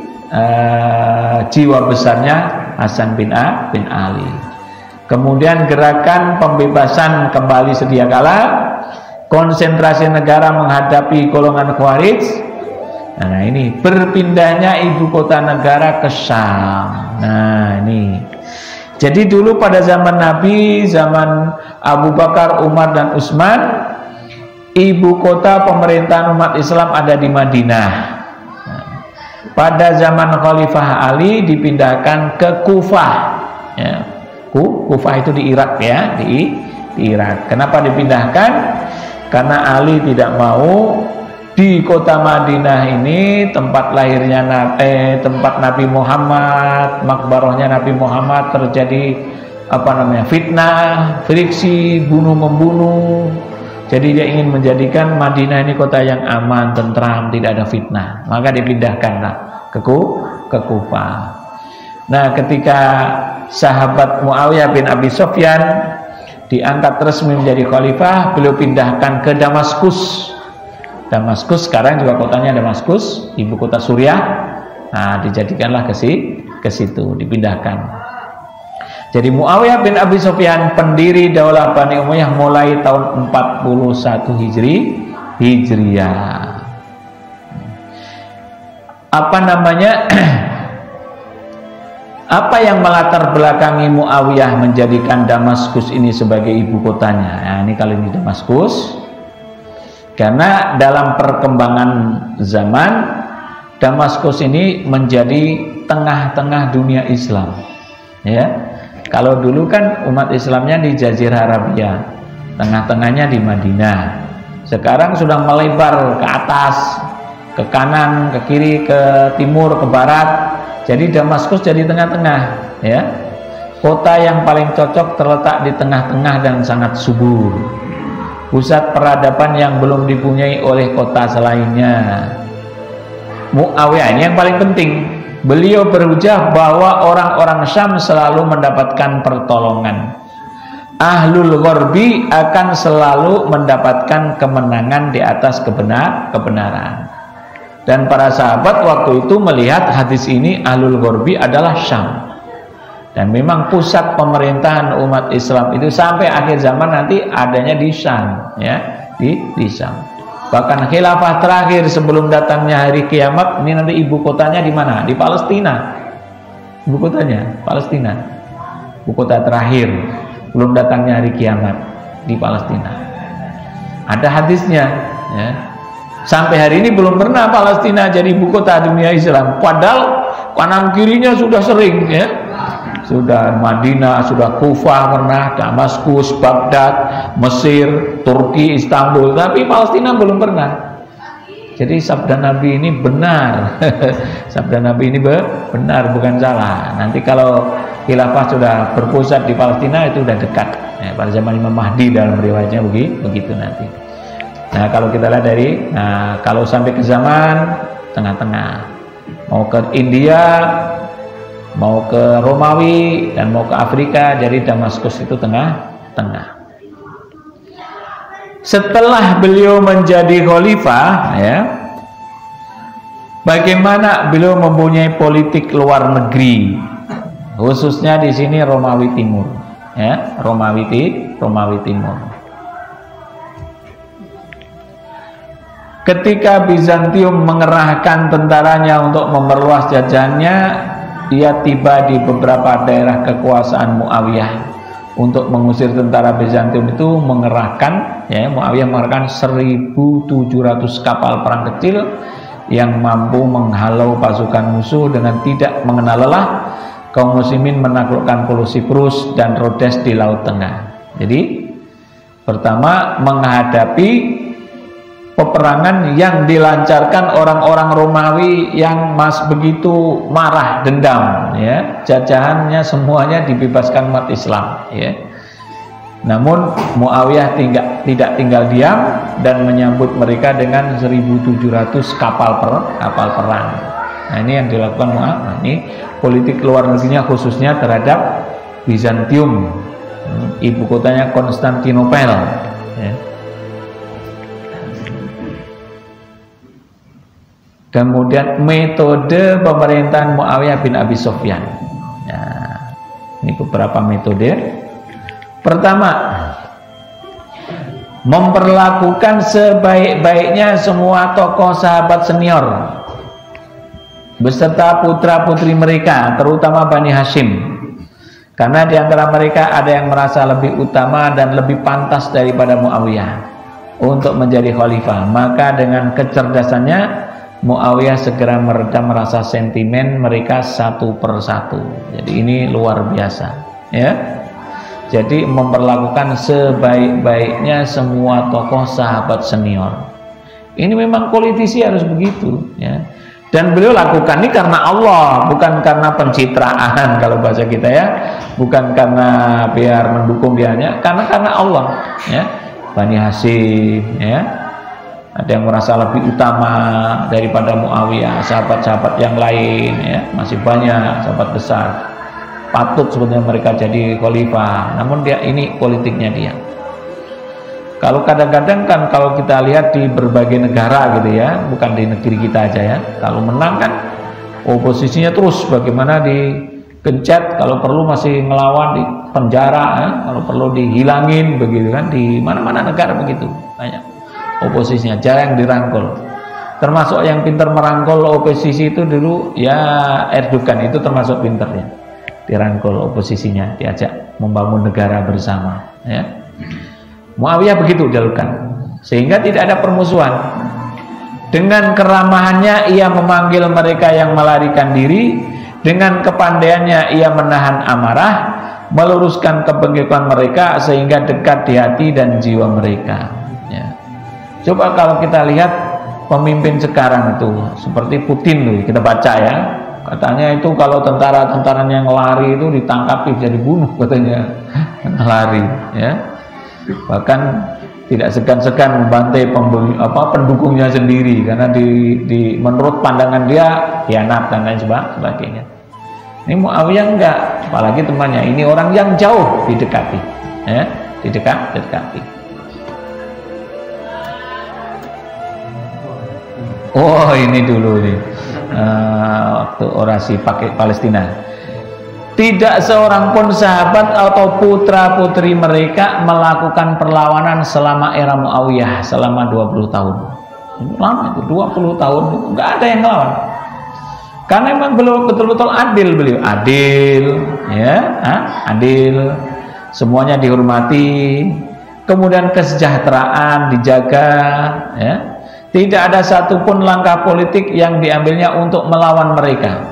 jiwa besarnya Hasan bin Ali. Kemudian gerakan pembebasan kembali sedia kala, konsentrasi negara menghadapi golongan Khawarij. Nah ini berpindahnya ibu kota negara ke Syam. Nah ini, jadi dulu pada zaman Nabi, zaman Abu Bakar, Umar dan Utsman, ibu kota pemerintahan umat Islam ada di Madinah. Pada zaman Khalifah Ali dipindahkan ke Kufah. Ya. Kufah itu di Irak ya, di Irak. Kenapa dipindahkan? Karena Ali tidak mau di kota Madinah ini tempat lahirnya tempat Nabi Muhammad, makbarahnya Nabi Muhammad, terjadi fitnah, friksi, bunuh membunuh. Jadi dia ingin menjadikan Madinah ini kota yang aman, tentram, tidak ada fitnah. Maka dipindahkanlah ke Kufah. Nah, ketika sahabat Muawiyah bin Abi Sufyan diangkat resmi menjadi khalifah, beliau pindahkan ke Damaskus. Damaskus sekarang juga kotanya Damaskus, ibu kota Suriah. Nah, dijadikanlah ke situ, dipindahkan. Jadi Muawiyah bin Abi Sufyan pendiri Daulah Bani Umayyah mulai tahun 41 Hijriah. Apa yang melatar belakangi Muawiyah menjadikan Damaskus ini sebagai ibu kotanya? Nah, ini kali ini Damaskus. Karena dalam perkembangan zaman, Damaskus ini menjadi tengah-tengah dunia Islam. Ya, kalau dulu kan umat Islamnya di Jazirah Arabia, tengah-tengahnya di Madinah. Sekarang sudah melebar ke atas, ke kanan, ke kiri, ke timur, ke barat. Jadi Damaskus jadi tengah-tengah. Ya, kota yang paling cocok terletak di tengah-tengah dan sangat subur. Pusat peradaban yang belum dipunyai oleh kota selainnya. Muawiyah ini yang paling penting. Beliau berhujah bahwa orang-orang Syam selalu mendapatkan pertolongan. Ahlul Gharbi akan selalu mendapatkan kemenangan di atas kebenaran. Dan para sahabat waktu itu melihat hadis ini, Ahlul Gharbi adalah Syam. Dan memang pusat pemerintahan umat Islam itu sampai akhir zaman nanti adanya di Syam, ya, di Syam. Bahkan khilafah terakhir sebelum datangnya hari kiamat ini nanti ibu kotanya di mana? Di Palestina. Ibu kotanya Palestina. Ibu kota terakhir belum datangnya hari kiamat di Palestina. Ada hadisnya, ya. Sampai hari ini belum pernah Palestina jadi ibu kota dunia Islam. Padahal kanan kirinya sudah sering, ya. Sudah Madinah, sudah Kufah pernah, Damaskus, Baghdad, Mesir, Turki, Istanbul, tapi Palestina belum pernah. Jadi sabda Nabi ini benar. Sabda Nabi ini benar, bukan salah. Nanti kalau khilafah sudah berpusat di Palestina itu sudah dekat. Ya, pada zaman Imam Mahdi dalam riwayatnya begitu nanti. Nah, kalau kita lihat dari kalau sampai ke zaman tengah-tengah, mau ke India, mau ke Romawi dan mau ke Afrika, jadi Damaskus itu tengah-tengah. Setelah beliau menjadi khalifah, ya, bagaimana beliau mempunyai politik luar negeri, khususnya di sini Romawi Timur, ya, Romawi Timur. Ketika Bizantium mengerahkan tentaranya untuk memperluas jajahannya, ia tiba di beberapa daerah kekuasaan Muawiyah. Untuk mengusir tentara Bizantium itu mengerahkan, ya, Muawiyah mengerahkan 1.700 kapal perang kecil yang mampu menghalau pasukan musuh dengan tidak mengenal lelah. Kaum muslimin menaklukkan Pulau Siprus dan Rhodes di Laut Tengah. Jadi pertama menghadapi peperangan yang dilancarkan orang-orang Romawi yang begitu marah, dendam, ya, jajahannya semuanya dibebaskan umat Islam, ya. Namun Muawiyah tidak tinggal diam dan menyambut mereka dengan 1.700 kapal perang. Nah, ini yang dilakukan Muawiyah. Ini politik luar negerinya khususnya terhadap Bizantium, ibu kotanya Konstantinopel, ya. Kemudian metode pemerintahan Muawiyah bin Abi Sufyan. Nah, ini beberapa metode. Pertama, memperlakukan sebaik-baiknya semua tokoh sahabat senior beserta putra-putri mereka, terutama Bani Hashim. Karena di antara mereka ada yang merasa lebih utama dan lebih pantas daripada Muawiyah untuk menjadi khalifah. Maka dengan kecerdasannya Muawiyah segera meredam rasa sentimen mereka satu persatu. Jadi ini luar biasa, ya. Jadi memperlakukan sebaik-baiknya semua tokoh sahabat senior. Ini memang politisi harus begitu, ya. Dan beliau lakukan ini karena Allah, bukan karena pencitraan kalau bahasa kita, ya. Bukan karena biar mendukung dianya, karena Allah, ya. Bani Hashim, ya. Ada yang merasa lebih utama daripada Muawiyah, sahabat-sahabat yang lain, ya, masih banyak sahabat besar. Patut sebenarnya mereka jadi khalifah, namun dia ini politiknya dia. Kalau kadang-kadang kan kalau kita lihat di berbagai negara gitu, ya, bukan di negeri kita aja, ya. Kalau menang kan oposisinya terus bagaimana digencet, kalau perlu masih ngelawan di penjara, ya. Kalau perlu dihilangin begitu kan, di mana-mana negara begitu banyak. Oposisinya jarang dirangkul. Termasuk yang pintar merangkul oposisi itu dulu ya Erdogan, itu termasuk pintarnya. Dirangkul oposisinya, diajak membangun negara bersama, ya. Muawiyah begitu dilakukan, sehingga tidak ada permusuhan. Dengan keramahannya ia memanggil mereka yang melarikan diri, dengan kepandaiannya ia menahan amarah, meluruskan kebengkekan mereka sehingga dekat di hati dan jiwa mereka. Coba kalau kita lihat pemimpin sekarang itu seperti Putin tuh, kita baca, ya, katanya itu kalau tentara-tentara yang lari itu ditangkap bisa dibunuh katanya, lari, ya. Bahkan tidak segan-segan membantai pendukungnya sendiri karena menurut pandangan dia khianat dan lain sebagainya. Ini Muawiyah enggak, apalagi temannya ini orang yang jauh didekati, ya, didekati. Oh, ini dulu nih waktu orasi pakai Palestina. Tidak seorang pun sahabat atau putra-putri mereka melakukan perlawanan selama era Muawiyah selama 20 tahun. Lama itu, 20 tahun itu nggak ada yang ngelawan. Karena memang beliau betul-betul adil, ya, adil. Semuanya dihormati. Kemudian kesejahteraan dijaga, ya. Tidak ada satupun langkah politik yang diambilnya untuk melawan mereka.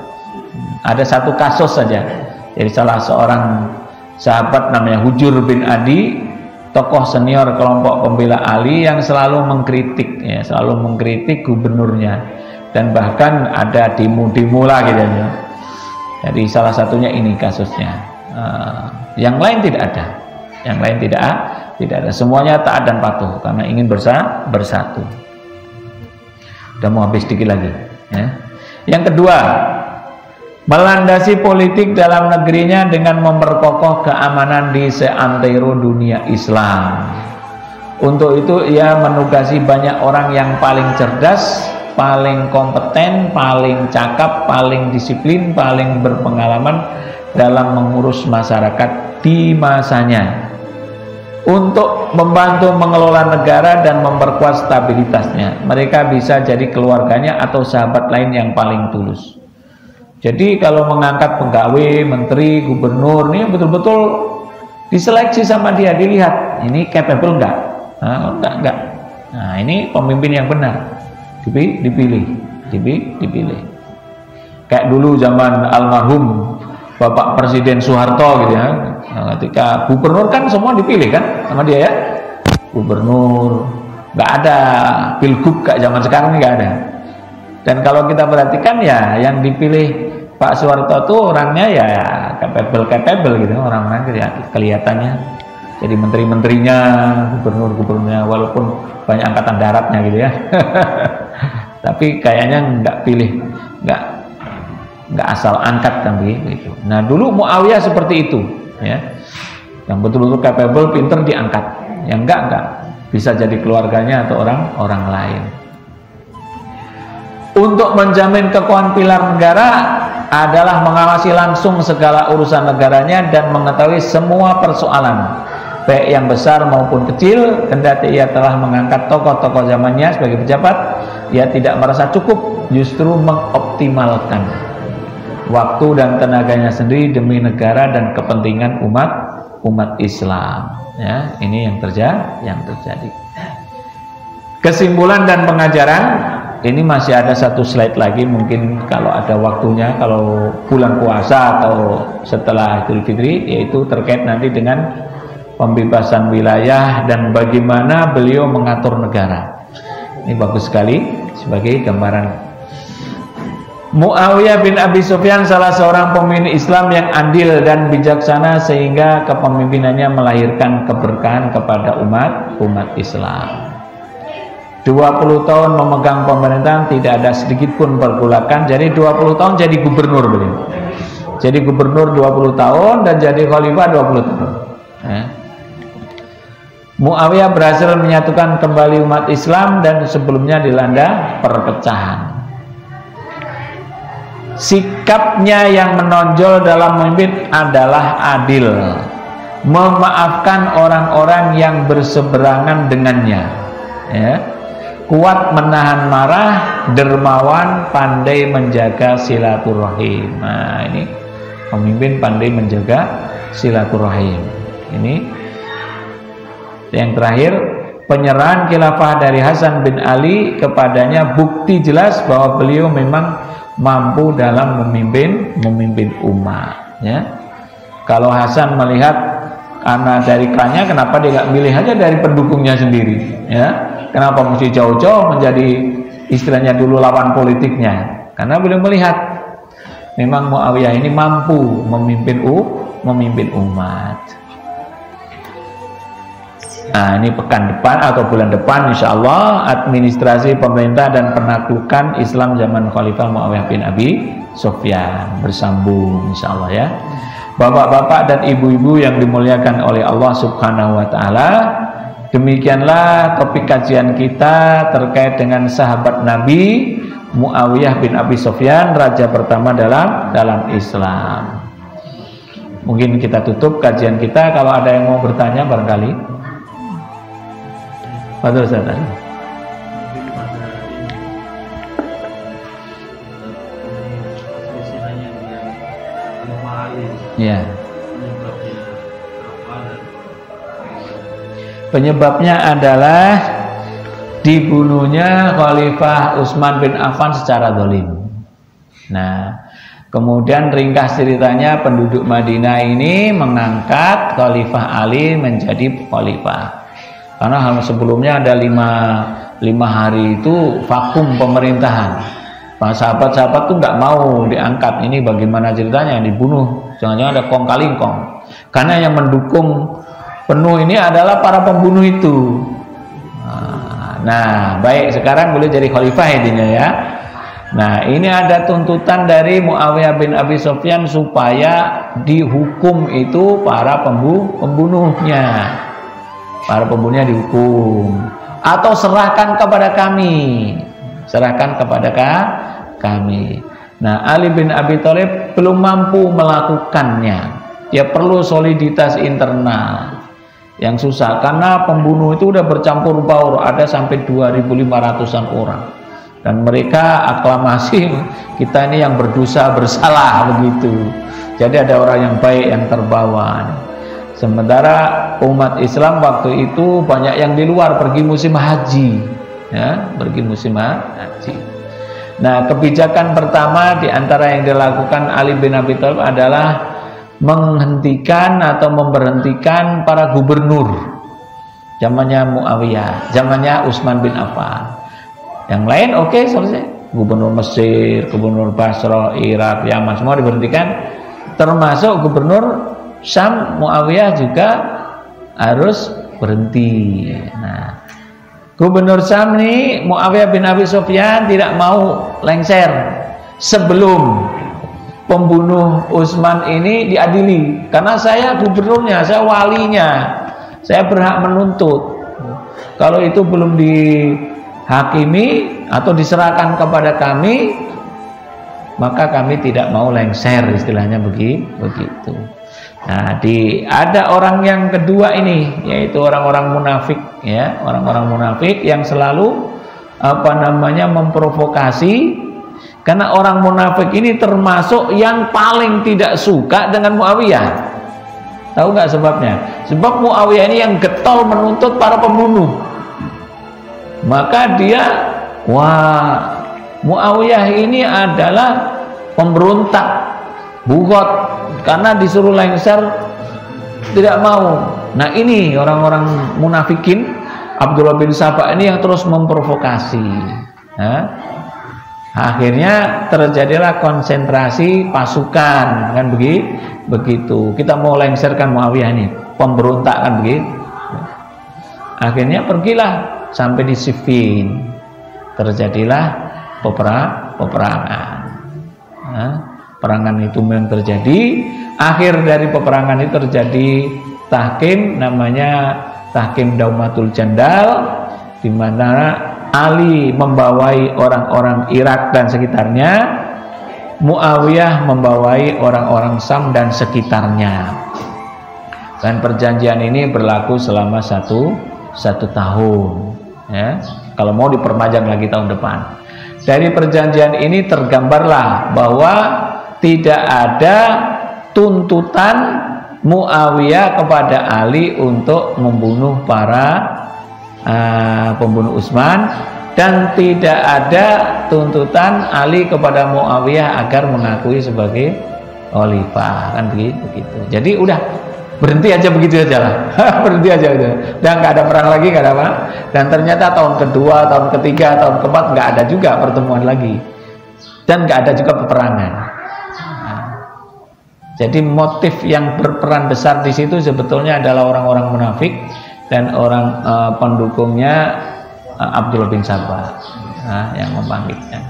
Ada satu kasus saja. Jadi salah seorang sahabat namanya Hujur bin Adi, tokoh senior kelompok pembela Ali yang selalu mengkritik, ya, selalu mengkritik gubernurnya. Dan bahkan ada demo-demo lah gitu, ya. Jadi salah satunya ini kasusnya. Yang lain tidak ada. Yang lain tidak ada. Semuanya taat dan patuh karena ingin bersatu. Udah mau habis dikit lagi, ya. Yang kedua, melandasi politik dalam negerinya dengan memperkokoh keamanan di seantero dunia Islam. Untuk itu ia menugasi banyak orang yang paling cerdas, paling kompeten, paling cakap, paling disiplin, paling berpengalaman dalam mengurus masyarakat di masanya, untuk membantu mengelola negara dan memperkuat stabilitasnya. Mereka bisa jadi keluarganya atau sahabat lain yang paling tulus. Jadi kalau mengangkat pegawai, menteri, gubernur, ini betul-betul diseleksi sama dia, dilihat ini capable enggak? Enggak. Nah, ini pemimpin yang benar. Dipilih. Kayak dulu zaman almarhum Bapak Presiden Soeharto gitu, ya. Nah, ketika gubernur kan semua dipilih kan sama dia, ya. Gubernur, nggak ada pilgub kayak zaman sekarang ini, nggak ada. Dan kalau kita perhatikan, ya yang dipilih Pak Soeharto tuh orangnya ya capable gitu, orang-orang kelihatannya jadi menteri-menterinya, gubernur-gubernurnya, walaupun banyak angkatan daratnya gitu, ya. Tapi kayaknya nggak pilih, nggak asal angkat kan begitu. Nah dulu Muawiyah seperti itu, ya. Yang betul-betul capable, pinter diangkat. Yang enggak. Bisa jadi keluarganya atau orang lain. Untuk menjamin kekuatan pilar negara adalah mengawasi langsung segala urusan negaranya dan mengetahui semua persoalan, baik yang besar maupun kecil. Kendati ia telah mengangkat tokoh-tokoh zamannya sebagai pejabat, ia tidak merasa cukup, justru mengoptimalkan waktu dan tenaganya sendiri demi negara dan kepentingan umat Islam. Ya, ini yang terjadi. Kesimpulan dan pengajaran. Ini masih ada satu slide lagi, mungkin kalau ada waktunya, kalau bulan puasa atau setelah Idul Fitri, yaitu terkait nanti dengan pembebasan wilayah dan bagaimana beliau mengatur negara. Ini bagus sekali sebagai gambaran. Muawiyah bin Abi Sufyan salah seorang pemimpin Islam yang adil dan bijaksana, sehingga kepemimpinannya melahirkan keberkahan kepada umat Islam. 20 tahun memegang pemerintahan, tidak ada sedikit pun pergolakan. Jadi 20 tahun jadi gubernur beliau. Jadi gubernur 20 tahun dan jadi khalifah 20 tahun. Muawiyah berhasil menyatukan kembali umat Islam dan sebelumnya dilanda perpecahan. Sikapnya yang menonjol dalam memimpin adalah adil, memaafkan orang-orang yang berseberangan dengannya, ya. Kuat menahan marah, dermawan, pandai menjaga silaturahim. Nah, ini pemimpin pandai menjaga silaturahim. Ini yang terakhir, penyerahan khilafah dari Hasan bin Ali kepadanya bukti jelas bahwa beliau memang mampu dalam memimpin umat, ya. Kalau Hasan melihat karena dari klannya, kenapa dia nggak milih aja dari pendukungnya sendiri, ya? Kenapa mesti jauh-jauh menjadi istilahnya dulu lawan politiknya? Karena beliau melihat memang Muawiyah ini mampu memimpin umat. Nah, ini pekan depan atau bulan depan insya Allah administrasi pemerintah dan penaklukan Islam zaman Khalifah Muawiyah bin Abi Sufyan bersambung insya Allah, ya. Bapak-bapak dan ibu-ibu yang dimuliakan oleh Allah Subhanahu wa Ta'ala, demikianlah topik kajian kita terkait dengan sahabat Nabi Muawiyah bin Abi Sufyan, raja pertama dalam Islam. Mungkin kita tutup kajian kita. Kalau ada yang mau bertanya barangkali. Betul, Ustaz. Ya. Penyebabnya adalah dibunuhnya Khalifah Utsman bin Affan secara zalim. Nah, kemudian ringkas ceritanya penduduk Madinah ini mengangkat Khalifah Ali menjadi khalifah. Karena hal sebelumnya ada lima hari itu vakum pemerintahan. Sahabat-sahabat tuh nggak mau diangkat. Ini bagaimana ceritanya, dibunuh. Jangan-jangan ada kong kali kong. Karena yang mendukung penuh ini adalah para pembunuh itu. Nah, baik, sekarang boleh jadi khalifah intinya, ya. Nah, ini ada tuntutan dari Muawiyah bin Abi Sufyan supaya dihukum itu para pembunuhnya. Para pembunuhnya dihukum atau serahkan kepada kami. Serahkan kepada kami. Nah, Ali bin Abi Thalib belum mampu melakukannya. Dia perlu soliditas internal yang susah karena pembunuh itu udah bercampur baur, ada sampai 2.500-an orang. Dan mereka aklamasi kita ini yang berdosa bersalah begitu. Jadi ada orang yang baik yang terbawa. Sementara umat Islam waktu itu banyak yang di luar pergi musim haji, ya, pergi musim haji. Nah, kebijakan pertama di antara yang dilakukan Ali bin Abi Thalib adalah menghentikan atau memberhentikan para gubernur zamannya Muawiyah, zamannya Utsman bin Affan. Yang lain oke, selesai. Gubernur Mesir, gubernur Basra, Irak, Yaman semua diberhentikan, termasuk gubernur Syam Muawiyah juga harus berhenti. Nah, gubernur Syam ini Muawiyah bin Abi Sufyan tidak mau lengser sebelum pembunuh Utsman ini diadili, karena saya gubernurnya, saya walinya, saya berhak menuntut. Kalau itu belum dihakimi atau diserahkan kepada kami, maka kami tidak mau lengser, istilahnya begitu. Nah, ada orang yang kedua ini, yaitu orang-orang munafik, ya, orang-orang munafik yang selalu memprovokasi. Karena orang munafik ini termasuk yang paling tidak suka dengan Muawiyah. Tahu nggak sebabnya? Sebab Muawiyah ini yang getol menuntut para pembunuh. Maka dia, wah, Muawiyah ini adalah pemberontak, bugot, karena disuruh lengser tidak mau. Nah, ini orang-orang munafikin, Abdullah bin Sabah ini yang terus memprovokasi. Akhirnya terjadilah konsentrasi pasukan, kan begitu. Kita mau lengserkan Muawiyah ini, pemberontak, kan begitu. Akhirnya pergilah sampai di Siffin, terjadilah peperangan. Perangan itu memang terjadi. Akhir dari peperangan itu terjadi tahkim, namanya tahkim Daumatul Jandal, di mana Ali membawai orang-orang Irak dan sekitarnya, Muawiyah membawai orang-orang Sam dan sekitarnya. Dan perjanjian ini berlaku selama satu tahun, ya. Kalau mau diperpanjang lagi tahun depan. Dari perjanjian ini tergambarlah bahwa tidak ada tuntutan Muawiyah kepada Ali untuk membunuh para pembunuh Utsman, dan tidak ada tuntutan Ali kepada Muawiyah agar mengakui sebagai khalifah, kan begitu. Jadi udah berhenti aja begitu aja lah. Berhenti aja udah nggak ada perang lagi, nggak ada apa. Dan ternyata tahun kedua, tahun ketiga, tahun keempat nggak ada juga pertemuan lagi, dan nggak ada juga peperangan. Jadi motif yang berperan besar di situ sebetulnya adalah orang-orang munafik dan orang pendukungnya Abdullah bin Sabah, yang membangkitkan.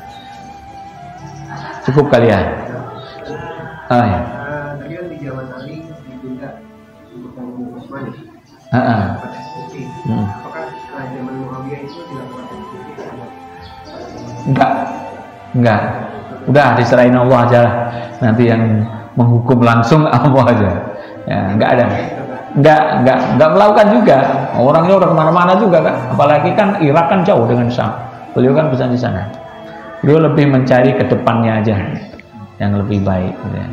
Cukup kali ya. Ya. Tadi kan di zaman Ali diminta untuk membunuh Utsman. Apakah setelah zaman Muawiyah itu dilakukan eksekusi? Enggak. Udah diserahin Allah aja lah. Nanti yang menghukum langsung Allah aja. Ya, enggak ada. Enggak melakukan juga. Orangnya udah kemana-mana juga kan. Apalagi kan Irak kan jauh dengan Syam. Beliau kan bisa di sana. Beliau lebih mencari ke depannya aja yang lebih baik. Gitu ya.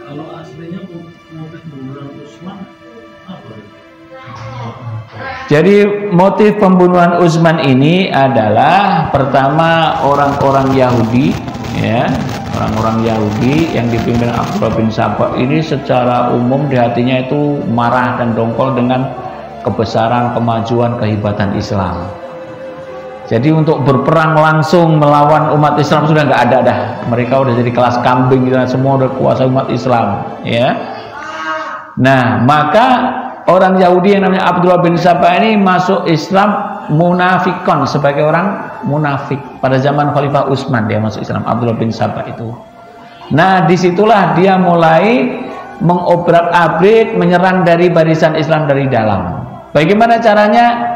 Kalau aslinya motif pembunuhan Utsman apa? Jadi motif pembunuhan Utsman ini adalah pertama orang-orang Yahudi, ya. Orang-orang Yahudi yang dipimpin Abdullah bin Sabah ini secara umum di hatinya itu marah dan dongkol dengan kebesaran, kemajuan, kehebatan Islam. Jadi untuk berperang langsung melawan umat Islam sudah nggak ada dah. Mereka udah jadi kelas kambing, semua udah kuasa umat Islam, ya. Nah, maka orang Yahudi yang namanya Abdullah bin Sabah ini masuk Islam munafikon, sebagai orang munafik. Pada zaman Khalifah Utsman dia masuk Islam, Abdullah bin Sabah itu. Nah, disitulah dia mulai mengobrak-abrik, menyerang dari barisan Islam dari dalam. Bagaimana caranya?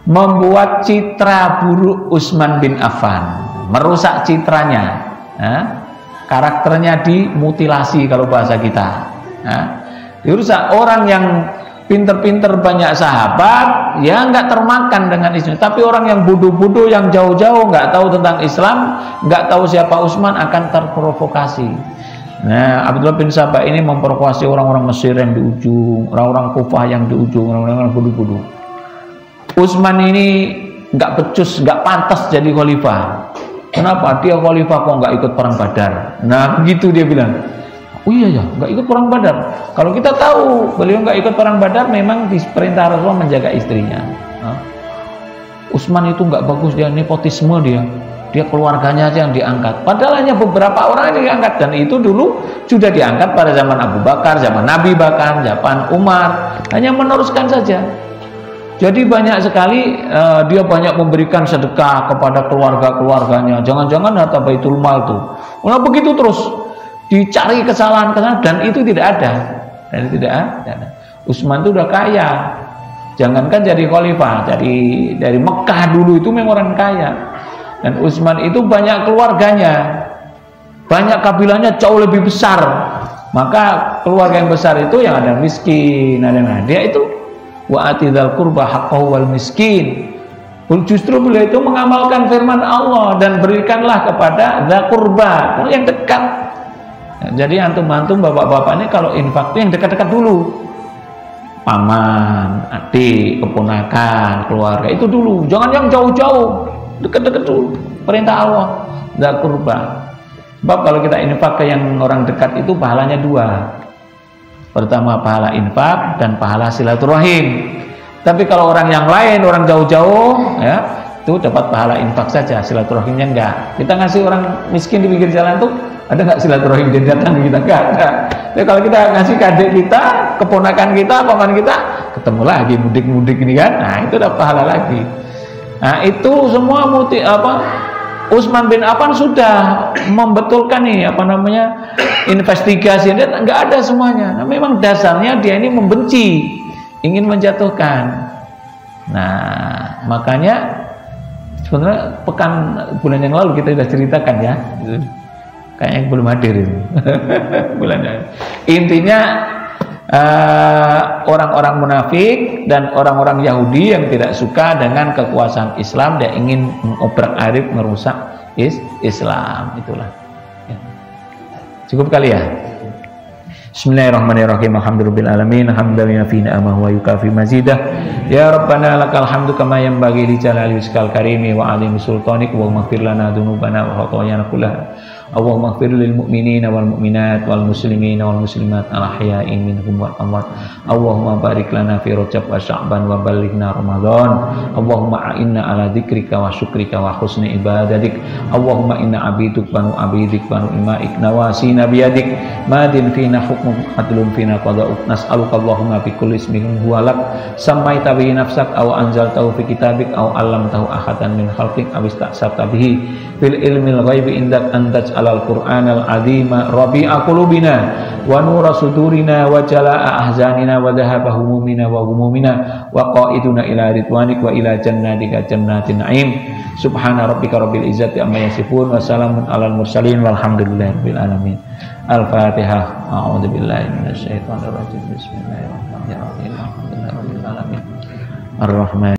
Membuat citra buruk Utsman bin Affan, merusak citranya, karakternya dimutilasi kalau bahasa kita. Dirusak. Orang yang pinter-pinter banyak sahabat, ya nggak termakan dengan Islam. Tapi orang yang bodoh-bodoh, yang jauh-jauh nggak tahu tentang Islam, nggak tahu siapa Utsman, akan terprovokasi. Nah, Abdullah bin Sabah ini memprovokasi orang-orang Mesir yang di ujung, orang-orang Kufah yang di ujung, orang-orang bodoh-bodoh. Utsman ini nggak becus, nggak pantas jadi khalifah. Kenapa? Dia khalifah kok nggak ikut perang Badar. Nah, begitu dia bilang. Oh iya ya, nggak ikut perang Badar. Kalau kita tahu beliau nggak ikut perang Badar, memang diperintah Rasulullah menjaga istrinya. Utsman itu nggak bagus, dia nepotisme, dia keluarganya aja yang diangkat. Padahal hanya beberapa orang yang diangkat, dan itu dulu sudah diangkat pada zaman Abu Bakar, zaman Nabi, bahkan zaman Umar. Hanya meneruskan saja. Jadi banyak sekali dia banyak memberikan sedekah kepada keluarga-keluarganya. Jangan-jangan harta Baitul Mal tuh. Nah, begitu terus dicari kesalahan-kesalahan dan itu tidak ada. Dan itu tidak ada. Utsman itu udah kaya. Jangankan jadi khalifah, dari Mekah dulu itu memang orang kaya. Dan Utsman itu banyak keluarganya. Banyak kabilahnya jauh lebih besar. Maka keluarga yang besar itu yang ada miskin, ada yang dia itu wa atidal qurba haqqahu wal miskin. Justru beliau itu mengamalkan firman Allah dan berikanlah kepada dzal qurba, yang dekat. Jadi antum-antum bapak-bapak ini kalau infak itu yang dekat-dekat dulu. Paman, adik, keponakan, keluarga itu dulu. Jangan yang jauh-jauh, dekat-dekat dulu. Perintah Allah, dzal qurba. Sebab kalau kita infak ke yang orang dekat itu pahalanya dua. Pertama pahala infak dan pahala silaturahim. Tapi kalau orang yang lain, orang jauh-jauh, ya itu dapat pahala infak saja, silaturahimnya enggak. Kita ngasih orang miskin di pinggir jalan tuh ada nggak silaturahim dia datang kita? Enggak ada. Tapi kalau kita ngasih ke adik kita, keponakan kita, paman kita, ketemu lagi mudik-mudik ini kan, nah itu dapat pahala lagi. Nah itu semua Utsman bin Affan sudah membetulkan nih investigasi, dia nggak ada semuanya. Nah, memang dasarnya dia ini membenci, ingin menjatuhkan. Nah makanya sebenarnya bulan yang lalu kita sudah ceritakan ya, kayaknya belum hadir itu. Intinya orang-orang munafik dan orang-orang Yahudi yang tidak suka dengan kekuasaan Islam, dia ingin mengobrak-abrik, merusak Islam, itulah ya. Cukup kali ya. Bismillahirrahmanirrahim. Alhamdulillahirabbil alamin, hamdan fi ni'amahu wa yukafi mazidah. Ya Rabbana lakal hamdu kama yanbaghi li jalali wajhikal karimi wa 'azimi sultanik wa maghfir lana dzunubana wa khatayana kullaha. Allahumma ighfir lil mu'minina wal mu'minat wal muslimina wal muslimat al ahya'i minhum wal amwat. Allahumma barik lana fi Rajab wa Sya'ban wa ballighna Ramadan. Allahumma a'inna ala dzikrika wa syukrika wa husni ibadatik. Allahumma inna abiduk banu abidik banu imaik nawasina biyadik madin fina hukmuk adlun fina qada'uk. Nas'aluka Allahumma bi kulli ismin huwa lak sammaita bihi nafsak aw anzaltahu fi kitabik aw 'allamtahu ahadan min khalqik aw ista'sarta bihi fil ilmil ghaibi indak antaj al-Qur'an al-azima rabi'a qulubina wa nura sudurina wa jalaa ahzanina wa dhahaba humumina wa humumina wa qa'iduna ila ridwanik wa ila jannatika jannatin na'im. Subhana rabbika rabbil izzati amma yasifun wa salamun alal mursalin walhamdulillahi rabbil alamin. Al-Fatihah. A'udzu billahi minasyaitonir rajim. Bismillahirrahmanirrahim. Alhamdulillahi rabbil alamin. Ar-Rahman